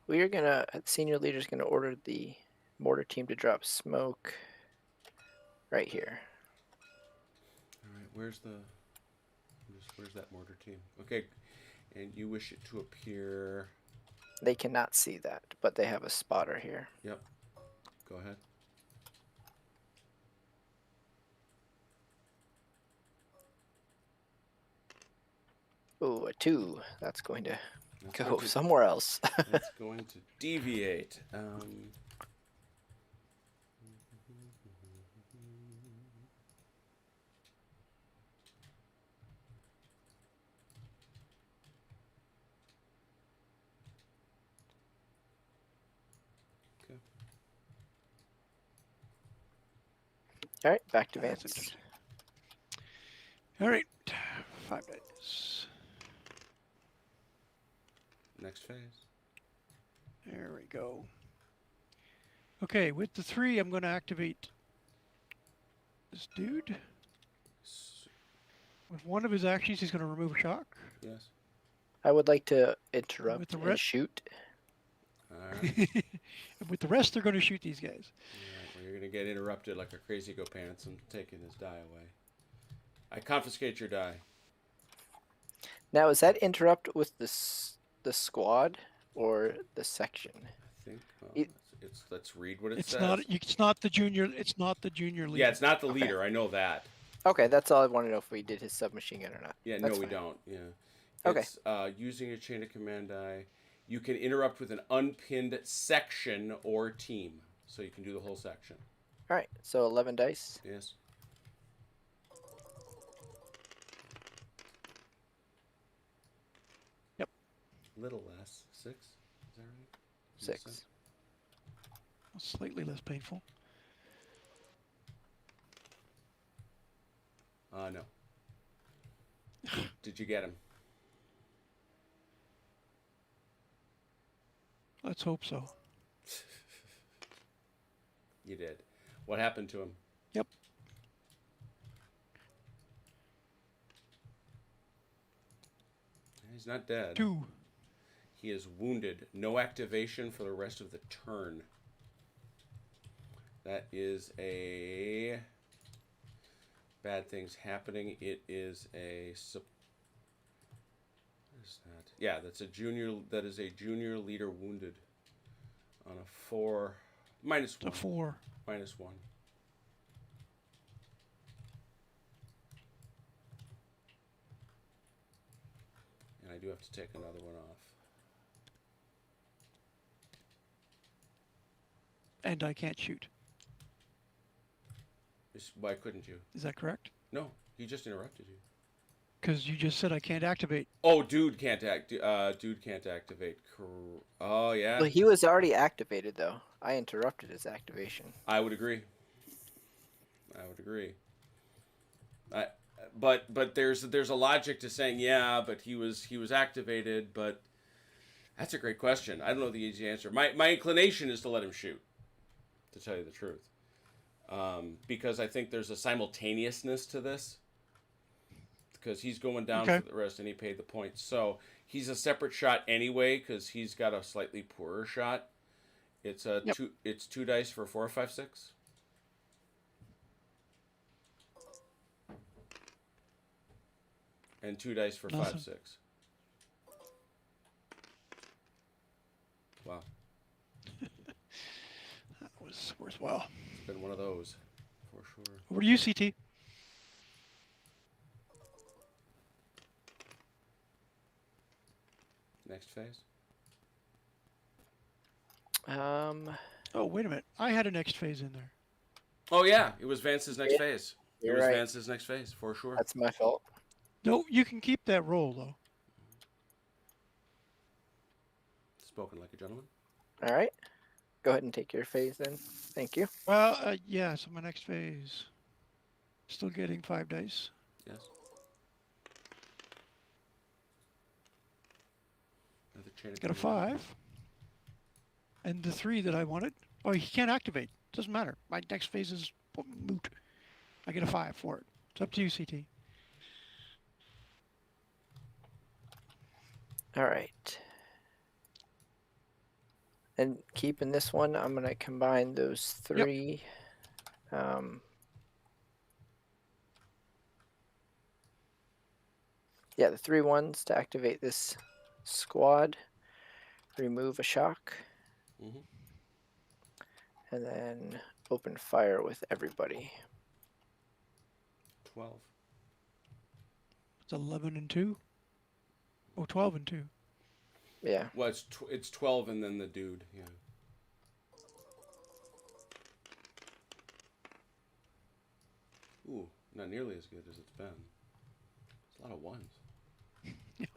We are gonna. Senior leader's gonna order the mortar team to drop smoke right here. All right, where's that mortar team? Okay, and you wish it to appear. They cannot see that, but they have a spotter here. Yep. Go ahead. Ooh, a 2. That's going to That's go going to- somewhere else. That's going to deviate. Okay. All right, back to That's Vance. interesting. All right, 5 dice. Next phase. There we go. Okay, with the 3, I'm going to activate this dude. With one of his actions, he's going to remove a shock. Yes. I would like to interrupt With the and red- shoot. All right. And with the rest, they're going to shoot these guys. All right. Well, you're gonna get interrupted like a crazy go pants. I'm taking his die away. I confiscate your die. Now, is that interrupt with the squad, or the section? I think It- it's. Let's read what it It's says. not. It's not the junior. It's not the junior leader. Yeah, it's not the Okay. leader. I know that. Okay, that's all I want to know if we did his submachine gun or not. Yeah, That's no, we fine. don't. Yeah. Okay. It's using a chain of command die. You can interrupt with an unpinned section or team, so you can do the whole section. All right, so 11 dice. Yes. Yep. Little less. 6. Is that right? 6. Slightly less painful. No. Did you get him? Let's hope so. You did. What happened to him? Yep. He's not dead. 2. He is wounded. No activation for the rest of the turn. That is a bad things happening. It is a what is that? Yeah, that's a junior. That is a junior leader wounded on a 4 minus To 1. 4. Minus 1. And I do have to take another one off. And I can't shoot. Why couldn't you? Is that correct? No, he just interrupted you. Because you just said I can't activate. Oh, dude can't dude can't activate. Oh yeah. Well, he was already activated though. I interrupted his activation. I would agree. I would agree. But there's a logic to saying yeah, but he was activated. But that's a great question. I don't know the easy answer. My inclination is to let him shoot. To tell you the truth, because I think there's a simultaneousness to this. Because he's going down Okay. for the rest, and he paid the points, so he's a separate shot anyway. Because he's got a slightly poorer shot. It's a Yep. 2. It's 2 dice for 4, 5, 6. And 2 dice for 5, Nothing. 6. Wow, That was worthwhile. it's been one of those, for sure. Over to you, CT. Next phase. Oh, wait a minute. I had a next phase in there. Oh yeah, it was Vance's next Yeah, phase. It you're was right. Vance's next phase, for sure. That's my fault. No, you can keep that roll, though. Spoken like a gentleman. All right. Go ahead and take your phase then. Thank you. Well, yeah, so my next phase. Still getting 5 dice. Yes. Another chain of Got a command. 5. And the 3 that I wanted. Oh, he can't activate. Doesn't matter. My next phase is moot. I get a 5 for it. It's up to you, CT. All right. And keeping this one, I'm going to combine those 3. Yeah, the 3 ones to activate this squad. Remove a shock. Mm-hmm. And then open fire with everybody. 12. It's 11 and 2. Oh, 12 and 2. Yeah. Well, it's 12 and then the dude. Yeah. Ooh, not nearly as good as it's been. It's a lot of ones.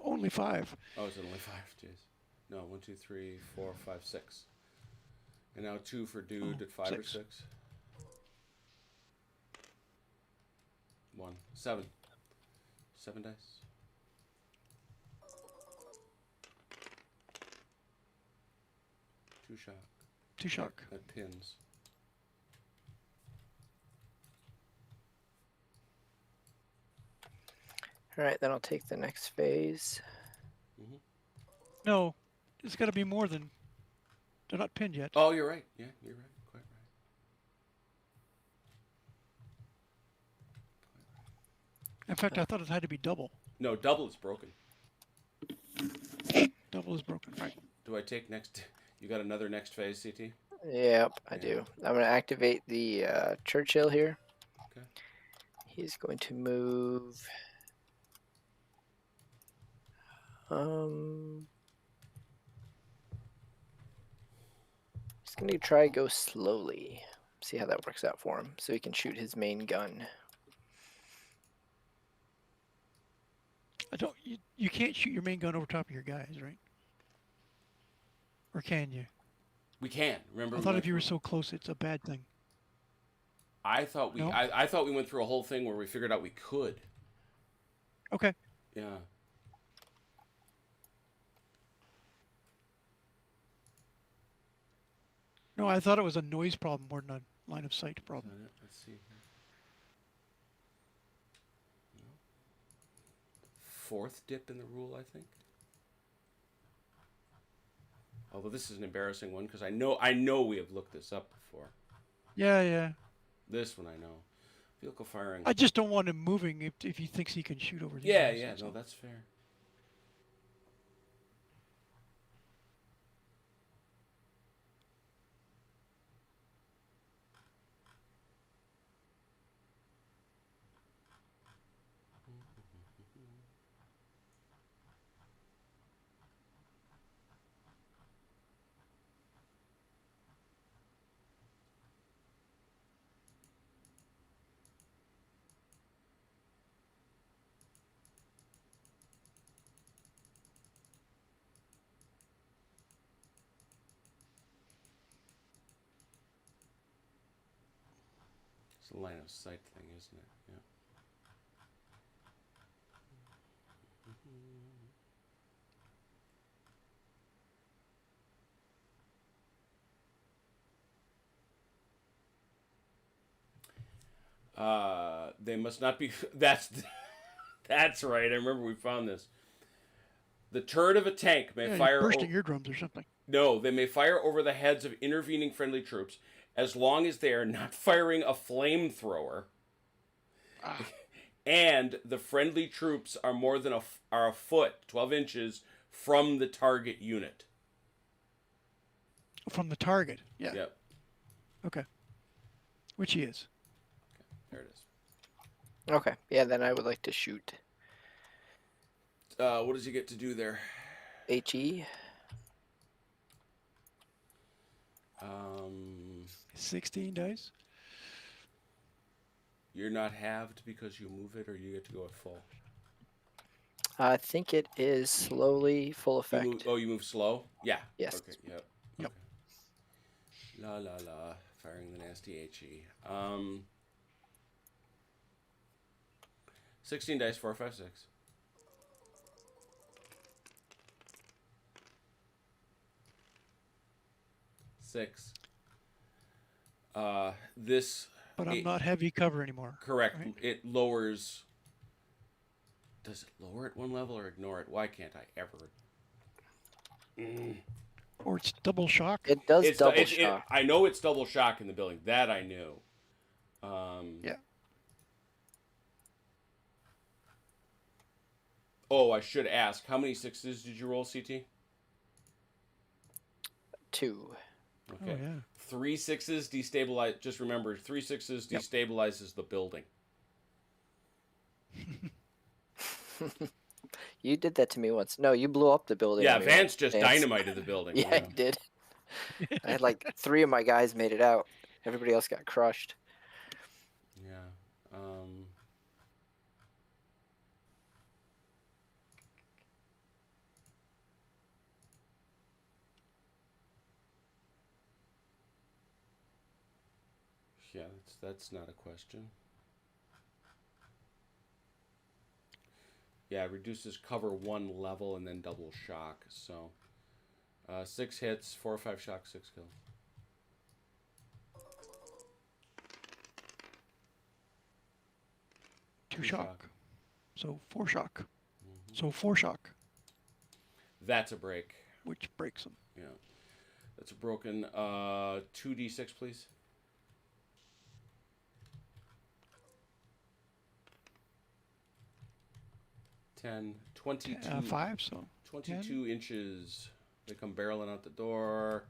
Only 5. Oh, it's only 5. Jeez. No, 1, 2, 3, 4, 5, 6. And now 2 for dude Oh, at 5 or 6. 6. 1, 7. 7 dice. Two shock. 2 shock. That pins. All right, then I'll take the next phase. No, it's got to be more than. They're not pinned yet. Oh, you're right. Yeah, you're right. Quite right. In fact, I thought it had to be double. No, double is broken. Double is broken. Right. do I take next? You got another next phase, CT? Yep, I Yeah. do. I'm going to activate the Churchill here. Okay. He's going to move. He's going to try to go slowly. See how that works out for him, so he can shoot his main gun. I don't. You can't shoot your main gun over top of your guys, right? Or can you? We can. Remember? I we thought went if you were through- so close, it's a bad thing. I thought we. No? I thought we went through a whole thing where we figured out we could. Okay. Yeah. No, I thought it was a noise problem more than a line of sight Is problem. that it? Let's see. No. Fourth dip in the rule, I think. Although this is an embarrassing one because I know we have looked this up before. Yeah, yeah. This one I know. Vehicle firing. I just don't want him moving if he thinks he can shoot over these Yeah, guys, yeah. that's No, all. that's fair. It's a line of sight thing, isn't it? Yeah. They must not be. That's right. I remember we found this. The turret of a tank may Yeah, fire. bursting eardrums or something. No, they may fire over the heads of intervening friendly troops as long as they are not firing a flamethrower, and the friendly troops are more than a foot, 12 inches from the target unit. From the target. Yeah. Yep. Okay. Which he is. There it is. Okay, yeah, then I would like to shoot What does he get to do there? HE. 16 dice. You're not halved because you move it, or you get to go at full. I think it is slowly full You effect. move, you move slow? Yeah. Yes. Okay, yep. Yep. Okay. La la la. Firing the nasty HE. 16 dice, 4, 5, 6. Six. This. But I'm not heavy cover anymore. Correct. Right? It lowers. Does it lower it one level or ignore it? Why can't I ever? Or it's double shock. It does It's double it- shock. I know it's double shock in the building. That I knew. Yeah. Oh, I should ask. How many sixes did you roll, CT? 2. Okay. Oh, yeah. 3 sixes destabilize. Just remember, 3 sixes Yep. destabilizes the building. You did that to me once. No, you blew up the building. Yeah, on me Vance once, just Vance. dynamited the building. Yeah, he did. I had like 3 of my guys made it out. Everybody else got crushed. Yeah. Yeah, that's not a question. Yeah, it reduces cover 1 level and then double shock. So, 6 hits, 4 or 5 shock, 6 kills. Two Two shock. shock. So 4 shock. So 4 shock, That's a break. which breaks him. Yeah, that's a broken. 2d6, please. 10, 22. 5, so 22 inches. They come barreling out the door,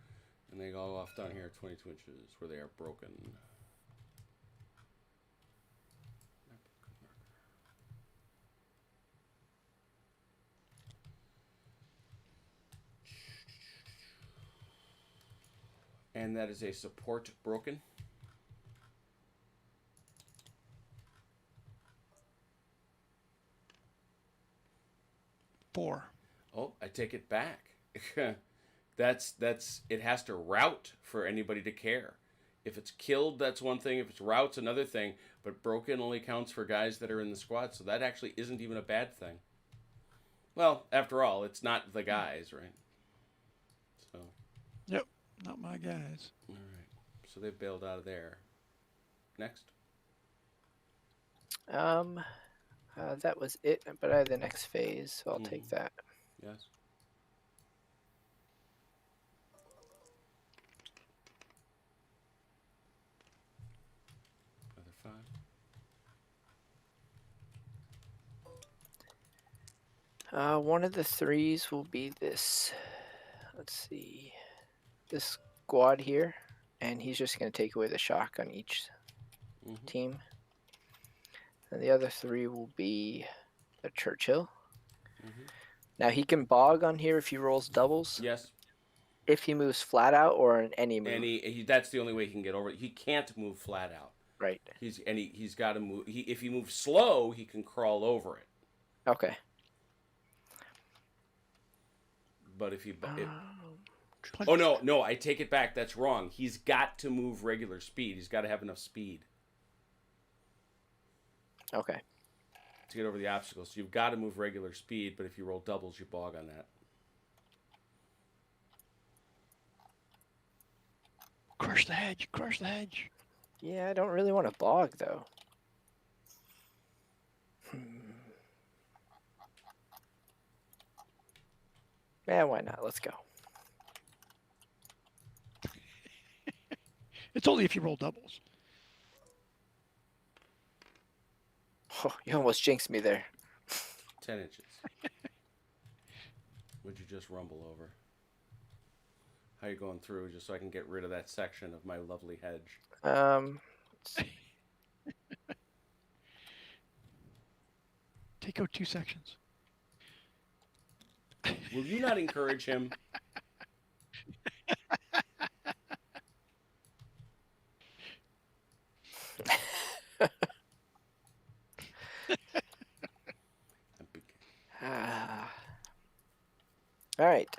and they go off down here 22 inches where they are broken. And that is a support broken. Four. Oh, I take it back. that's it has to route for anybody to care. If it's killed, that's one thing. If it's route's another thing. But broken only counts for guys that are in the squad, so that actually isn't even a bad thing. Well, after all, it's not the guys, right? So. Yep, not my guys. All right. So they've bailed out of there. Next. That was it, but I have the next phase, so I'll take that. Yes. Another 5. One of the threes will be this. Let's see. This squad here, and he's just going to take away the shock on each team. And the other 3 will be a Churchill. Now he can bog on here if he rolls doubles. Yes. If he moves flat out or in any move. That's the only way he can get over it. He can't move flat out. Right. He's got to move. If he moves slow, he can crawl over it. Okay. But if he oh no, I take it back. That's wrong. He's got to move regular speed. He's got to have enough speed. Okay. To get over the obstacles. So you've got to move regular speed, but if you roll doubles, you bog on that. Crush the hedge, crush the hedge. Yeah, I don't really want to bog, though. Yeah, why not? Let's go. It's only if you roll doubles. Oh, you almost jinxed me there. 10 inches. Would you just rumble over? How are you going through, just so I can get rid of that section of my lovely hedge? Take out 2 sections. Will you not encourage him? All right.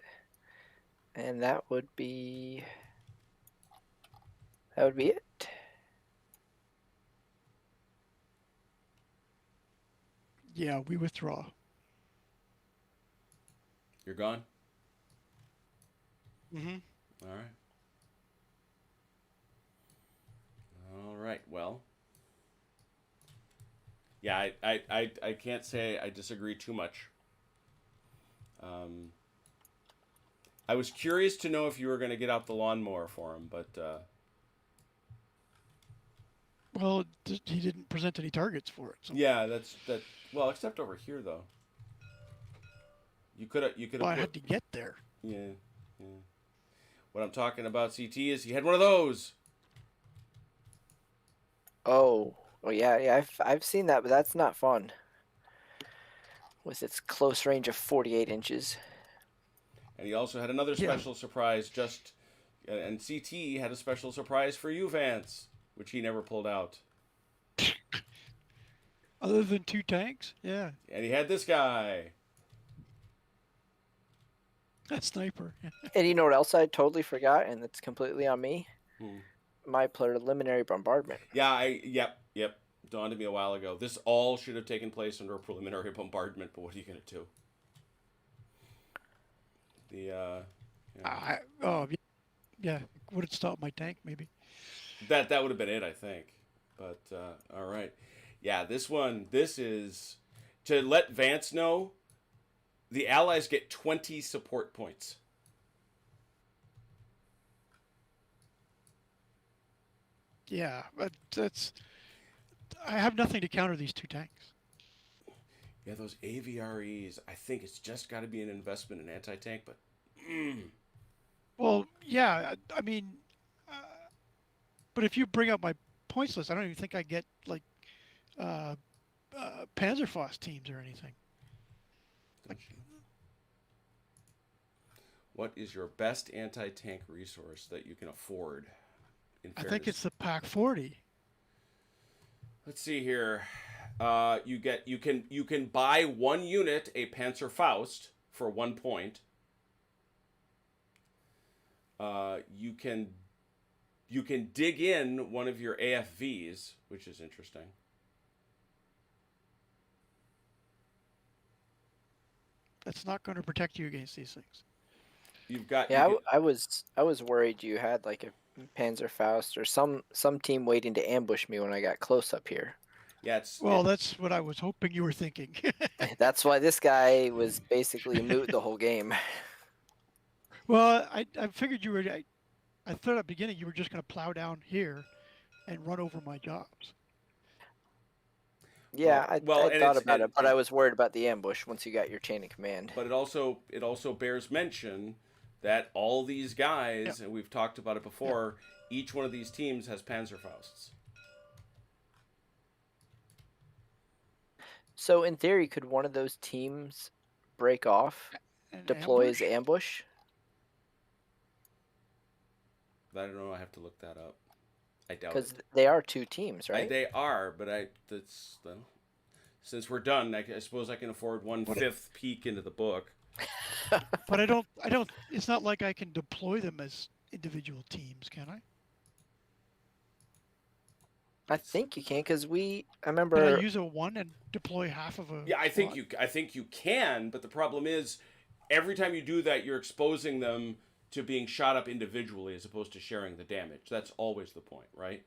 And that would be it. Yeah, we withdraw. You're gone? Mm-hmm. All right. All right. Well. Yeah, I can't say I disagree too much. I was curious to know if you were going to get out the lawnmower for him, but well, he didn't present any targets for it. So. Yeah, that. Well, except over here though. You could have. Well, I had to get there. Yeah. What I'm talking about, CT, is he had one of those. Oh, yeah. I've seen that, but that's not fun. With its close range of 48 inches. And he also had another special surprise and CT had a special surprise for you, Vance, which he never pulled out. Other than 2 tanks? Yeah. And he had this guy. That sniper. And you know what else I totally forgot, and it's completely on me? My preliminary bombardment. Yeah, yep. Dawned on me a while ago. This all should have taken place under a preliminary bombardment, but what are you going to do? Yeah, would it stop my tank maybe? That would have been it, I think. But all right. Yeah, this is to let Vance know the Allies get 20 support points. Yeah, but I have nothing to counter these 2 tanks. Yeah, those AVREs, I think it's just got to be an investment in anti-tank, but Well, yeah. I mean, uh, but if you bring up my points list, I don't even think I get like uh, Panzerfaust teams or anything. Don't you? What is your best anti-tank resource that you can afford? In I fairness, think it's the Pack 40. let's see here. You can buy one unit, a Panzerfaust, for 1 point. You can dig in one of your AFVs, which is interesting. That's not going to protect you against these things. You've got Yeah, I was worried you had like a Panzerfaust or some team waiting to ambush me when I got close up here. yeah. That's what I was hoping you were thinking. That's why this guy was basically moot the whole game. Well, I figured you were. I thought at the beginning you were just going to plow down here and run over my jobs. Yeah, I thought about it, but I was worried about the ambush once you got your chain of command. But it also bears mention that all these guys, Yeah. and we've talked about it before, each one of these teams has Panzerfausts. So in theory, could one of those teams break off, An deploy as ambush? ambush? I don't know. I have to look that up. I doubt Because it. they are two teams, right? They are, but since we're done, I suppose I can afford 1/5 peek into the book. But I don't. It's not like I can deploy them as individual teams, can I? I think you can, because I Can remember. I use a 1 and deploy half of a? Yeah, I think squad? I think you can, but the problem is, every time you do that, you're exposing them to being shot up individually as opposed to sharing the damage. That's always the point, right?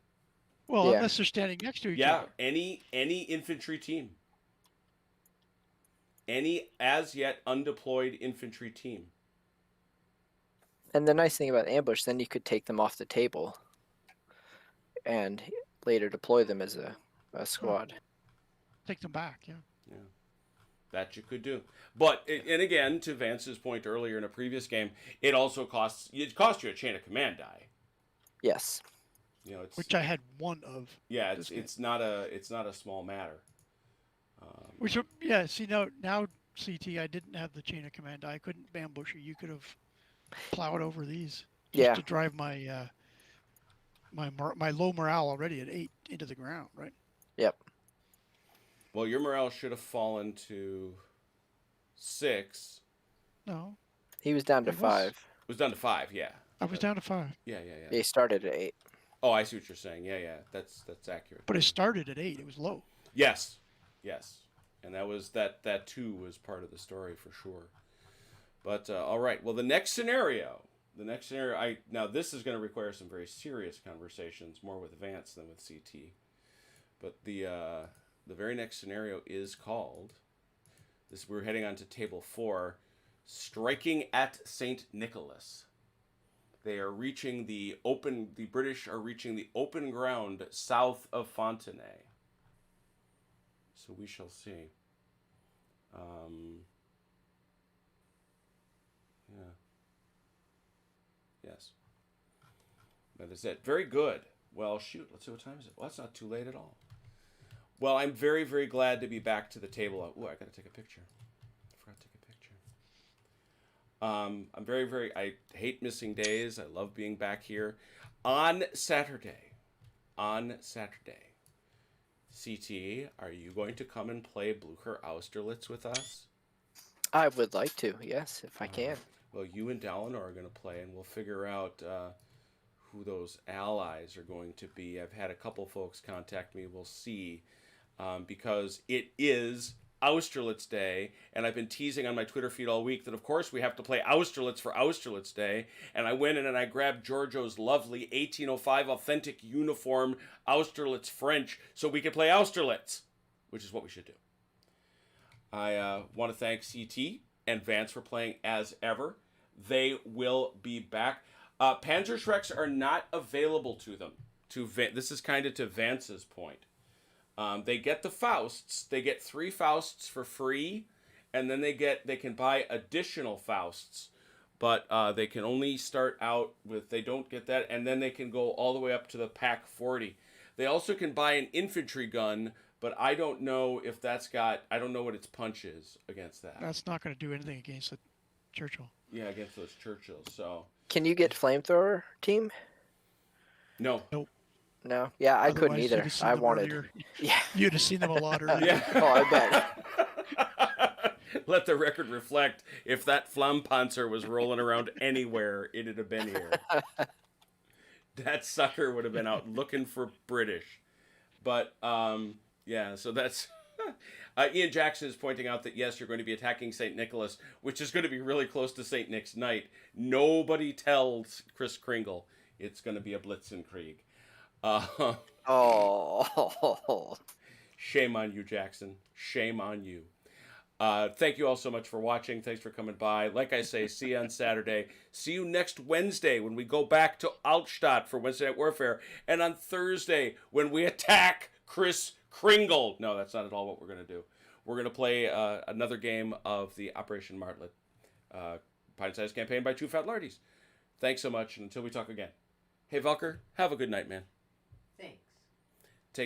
Well, Yeah. unless they're standing next to each Yeah, other. any infantry team, any as yet undeployed infantry team. And the nice thing about ambush, then you could take them off the table and later deploy them as a squad. Take them back. Yeah. Yeah, that you could do. But and again, to Vance's point earlier in a previous game, it costs you a chain of command die. Yes. You know, it's Which I had 1 of. yeah, this it's not a small matter. Which yeah. See now CT, I didn't have the chain of command. I couldn't ambush you. You could have plowed over these just Yeah. to drive my my low morale already at 8 into the ground, right? Yep. Well, your morale should have fallen to 6. No, He was down to It was- 5. It was down to 5. Yeah. I was down to 5, Yeah. He started at 8. Oh, I see what you're saying. Yeah. That's accurate. but it started at 8. It was low. Yes. And that too was part of the story for sure. But all right. Well, the next scenario. Now this is going to require some very serious conversations, more with Vance than with CT. But the very next scenario is called. We're heading on to table 4, striking at Saint Nicholas. They are reaching the British are reaching the open ground south of Fontenay. So we shall see. Yeah. Yes. That is it. Very good. Well, shoot. Let's see what time is it. Well, that's not too late at all. Well, I'm very, very glad to be back to the table. Oh, I got to take a picture. I forgot to take a picture. I'm very, very. I hate missing days. I love being back here on Saturday. CT, are you going to come and play Blucher Austerlitz with us? I would like to, yes, if I can. Well, you and Dallin are going to play, and we'll figure out who those allies are going to be. I've had a couple folks contact me. We'll see. Because it is Austerlitz Day, and I've been teasing on my Twitter feed all week that, of course, we have to play Austerlitz for Austerlitz Day, and I went in and I grabbed Giorgio's lovely 1805 authentic uniform Austerlitz French so we could play Austerlitz, which is what we should do. I want to thank CT and Vance for playing as ever. They will be back. Panzerschrecks are not available to them. This is kind of to Vance's point. They get the Fausts. They get 3 Fausts for free, and then they can buy additional Fausts. but they can only start out with, they don't get that, and then they can go all the way up to the PaK 40. They also can buy an infantry gun, but I don't know if that's got, I don't know what its punch is against that. That's not going to do anything against the Churchill. Yeah, against those Churchills, so. Can you get flamethrower team? No. Nope. No. Yeah, I couldn't Otherwise, either. you'd have seen I them wanted. earlier. Yeah. You'd have seen them a lot earlier. Yeah. Oh, I bet. Let the record reflect, if that Flampanzer was rolling around anywhere, it'd have been here. That sucker would have been out looking for British. But, yeah, so that's... Ian Jackson is pointing out that, yes, you're going to be attacking St. Nicholas, which is going to be really close to St. Nick's Night. Nobody tells Chris Kringle it's going to be a Blitzkrieg. Oh. Shame on you, Jackson. Shame on you. Thank you all so much for watching. Thanks for coming by. Like I say, see you on Saturday. See you next Wednesday when we go back to Altstadt for Wednesday Night Warfare. And on Thursday when we attack Chris Kringle. No, that's not at all what we're going to do. We're going to play another game of the Operation Martlet Pint-Sized Campaign by Two Fat Lardies. Thanks so much, and until we talk again. Hey, Velker, have a good night, man.